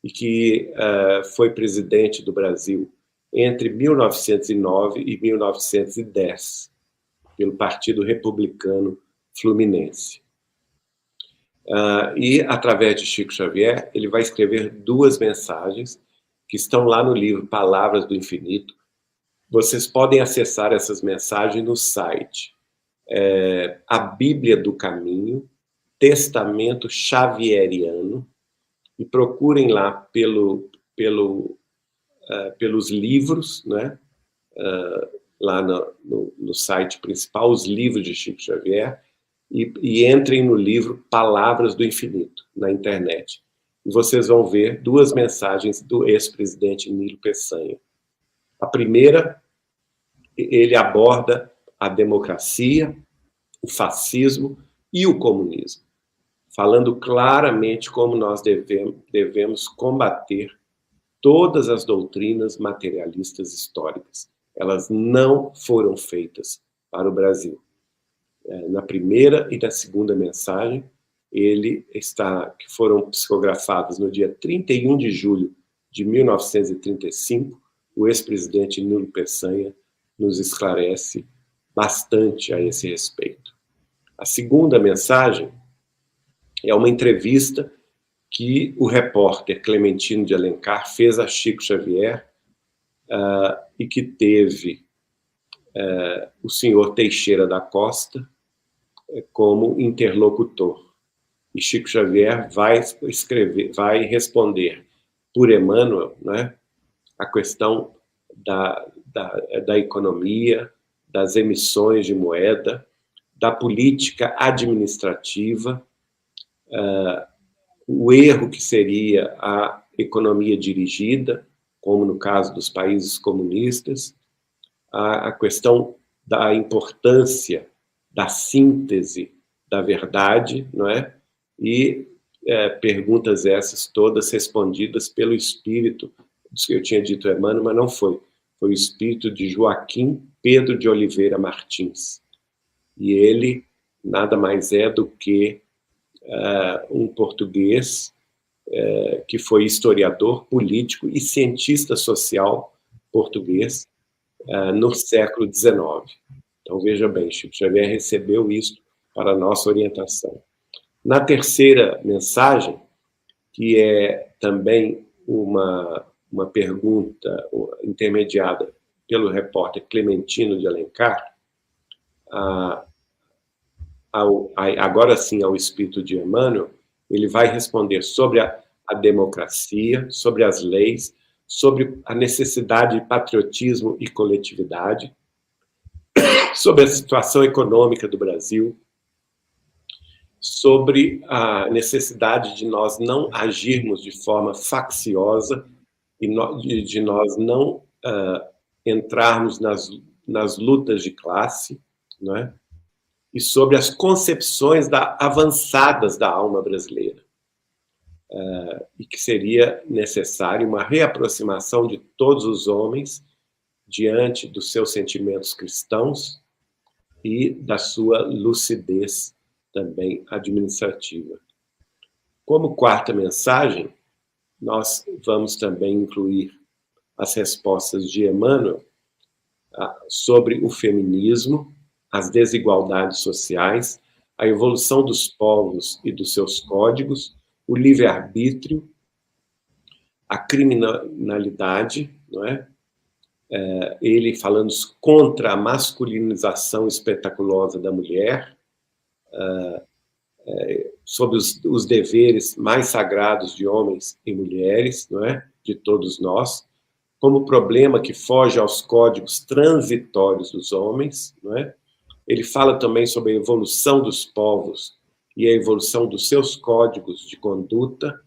E que foi presidente do Brasil entre 1909 e 1910, pelo Partido Republicano Fluminense. E, através de Chico Xavier, ele vai escrever duas mensagens que estão lá no livro Palavras do Infinito. Vocês podem acessar essas mensagens no site A Bíblia do Caminho, Testamento Xavieriano, e procurem lá pelos livros, né? Lá no site principal, os livros de Chico Xavier, e entrem no livro Palavras do Infinito, na internet. E vocês vão ver duas mensagens do ex-presidente Nilo Peçanha. A primeira, ele aborda a democracia, o fascismo e o comunismo, falando claramente como nós devemos combater todas as doutrinas materialistas históricas. Elas não foram feitas para o Brasil. Na primeira e na segunda mensagem, que foram psicografadas no dia 31 de julho de 1935, o ex-presidente Nuno Peçanha nos esclarece bastante a esse respeito. A segunda mensagem é uma entrevista que o repórter Clementino de Alencar fez a Chico Xavier e que teve o senhor Teixeira da Costa como interlocutor. E Chico Xavier vai responder por Emmanuel, né, a questão da economia, das emissões de moeda, da política administrativa, o erro que seria a economia dirigida, como no caso dos países comunistas, a questão da importância da síntese da verdade, não é? E perguntas essas todas respondidas pelo espírito, que eu tinha dito Emmanuel, mas não foi. Foi o espírito de Joaquim Pedro de Oliveira Martins. E ele nada mais é do que um português que foi historiador, político e cientista social português no século XIX. Então, veja bem, Chico Xavier recebeu isso para a nossa orientação. Na terceira mensagem, que é também uma pergunta intermediada pelo repórter Clementino de Alencar, agora sim ao espírito de Emmanuel, ele vai responder sobre a democracia, sobre as leis, sobre a necessidade de patriotismo e coletividade, sobre a situação econômica do Brasil, sobre a necessidade de nós não agirmos de forma facciosa e de nós não entrarmos nas lutas de classe, não é? E sobre as concepções avançadas da alma brasileira, e que seria necessário uma reaproximação de todos os homens diante dos seus sentimentos cristãos e da sua lucidez também administrativa. Como quarta mensagem, nós vamos também incluir as respostas de Emmanuel sobre o feminismo, as desigualdades sociais, a evolução dos povos e dos seus códigos, o livre-arbítrio, a criminalidade, não é? Ele falando contra a masculinização espetaculosa da mulher, sobre os deveres mais sagrados de homens e mulheres, não é? De todos nós, como problema que foge aos códigos transitórios dos homens, não é? Ele fala também sobre a evolução dos povos e a evolução dos seus códigos de conduta,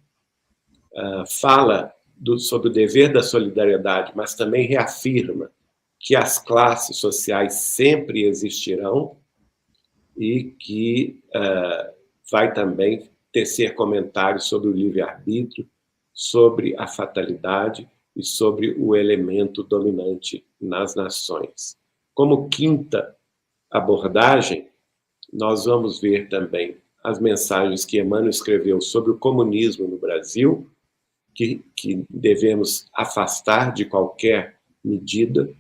fala sobre o dever da solidariedade, mas também reafirma que as classes sociais sempre existirão e que vai também tecer comentários sobre o livre-arbítrio, sobre a fatalidade e sobre o elemento dominante nas nações. Como quinta abordagem, nós vamos ver também as mensagens que Emmanuel escreveu sobre o comunismo no Brasil, que devemos afastar de qualquer medida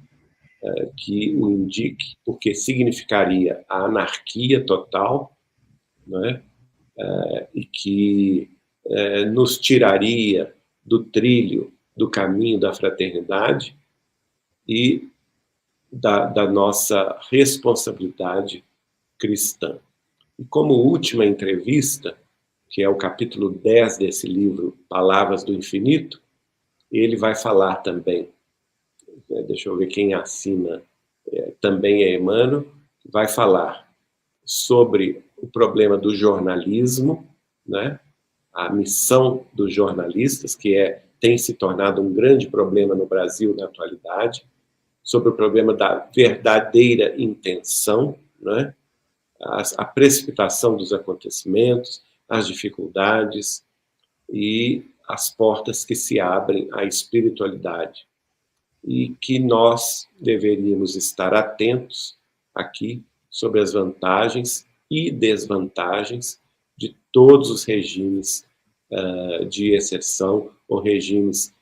que o indique, porque significaria a anarquia total, não é? E que nos tiraria do trilho, do caminho da fraternidade e da nossa responsabilidade cristã. E como última entrevista, que é o capítulo 10 desse livro, Palavras do Infinito, ele vai falar também, deixa eu ver quem assina, também é Emmanuel, vai falar sobre o problema do jornalismo, né? A missão dos jornalistas, que tem se tornado um grande problema no Brasil na atualidade, sobre o problema da verdadeira intenção, né? A precipitação dos acontecimentos, as dificuldades e as portas que se abrem à espiritualidade e que nós deveríamos estar atentos aqui sobre as vantagens e desvantagens de todos os regimes de exceção ou regimes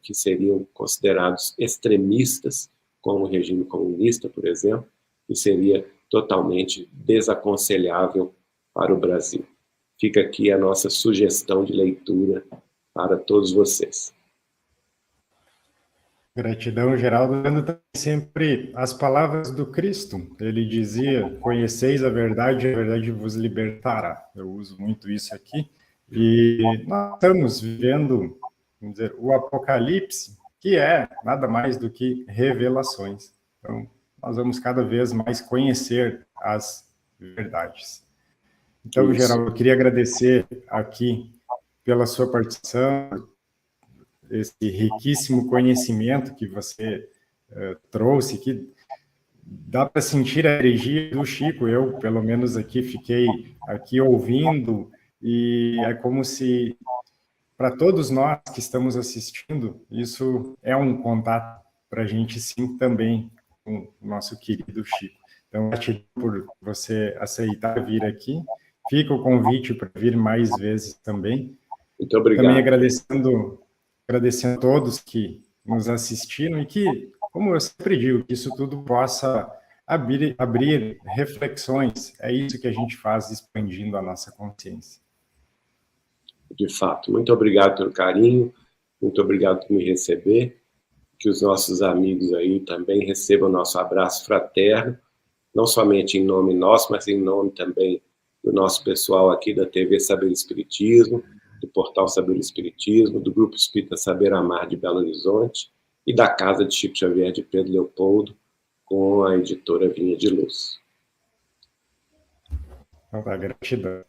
que seriam considerados extremistas, como o regime comunista, por exemplo, que seria totalmente desaconselhável para o Brasil. Fica aqui a nossa sugestão de leitura para todos vocês. Gratidão, Geraldo, dando sempre as palavras do Cristo. Ele dizia: conheceis a verdade vos libertará. Eu uso muito isso aqui. E nós estamos vivendo, vamos dizer, o Apocalipse, que é nada mais do que revelações. Então, nós vamos cada vez mais conhecer as verdades. Então, Geraldo, eu queria agradecer aqui pela sua participação, esse riquíssimo conhecimento que você trouxe, que dá para sentir a energia do Chico. Eu, pelo menos aqui, fiquei aqui ouvindo, e é como se, para todos nós que estamos assistindo, isso é um contato para a gente, sim, também com o nosso querido Chico. Então, gratidão por você aceitar vir aqui. Fica o convite para vir mais vezes também. Muito obrigado. Também agradecendo a todos que nos assistiram e que, como eu sempre digo, que isso tudo possa abrir reflexões. É isso que a gente faz, expandindo a nossa consciência. De fato. Muito obrigado pelo carinho, muito obrigado por me receber, que os nossos amigos aí também recebam nosso abraço fraterno, não somente em nome nosso, mas em nome também do nosso pessoal aqui da TV Saber Espiritismo, do Portal Saber Espiritismo, do Grupo Espírita Saber Amar de Belo Horizonte e da Casa de Chico Xavier de Pedro Leopoldo, com a editora Vinha de Luz. Então, gratidão.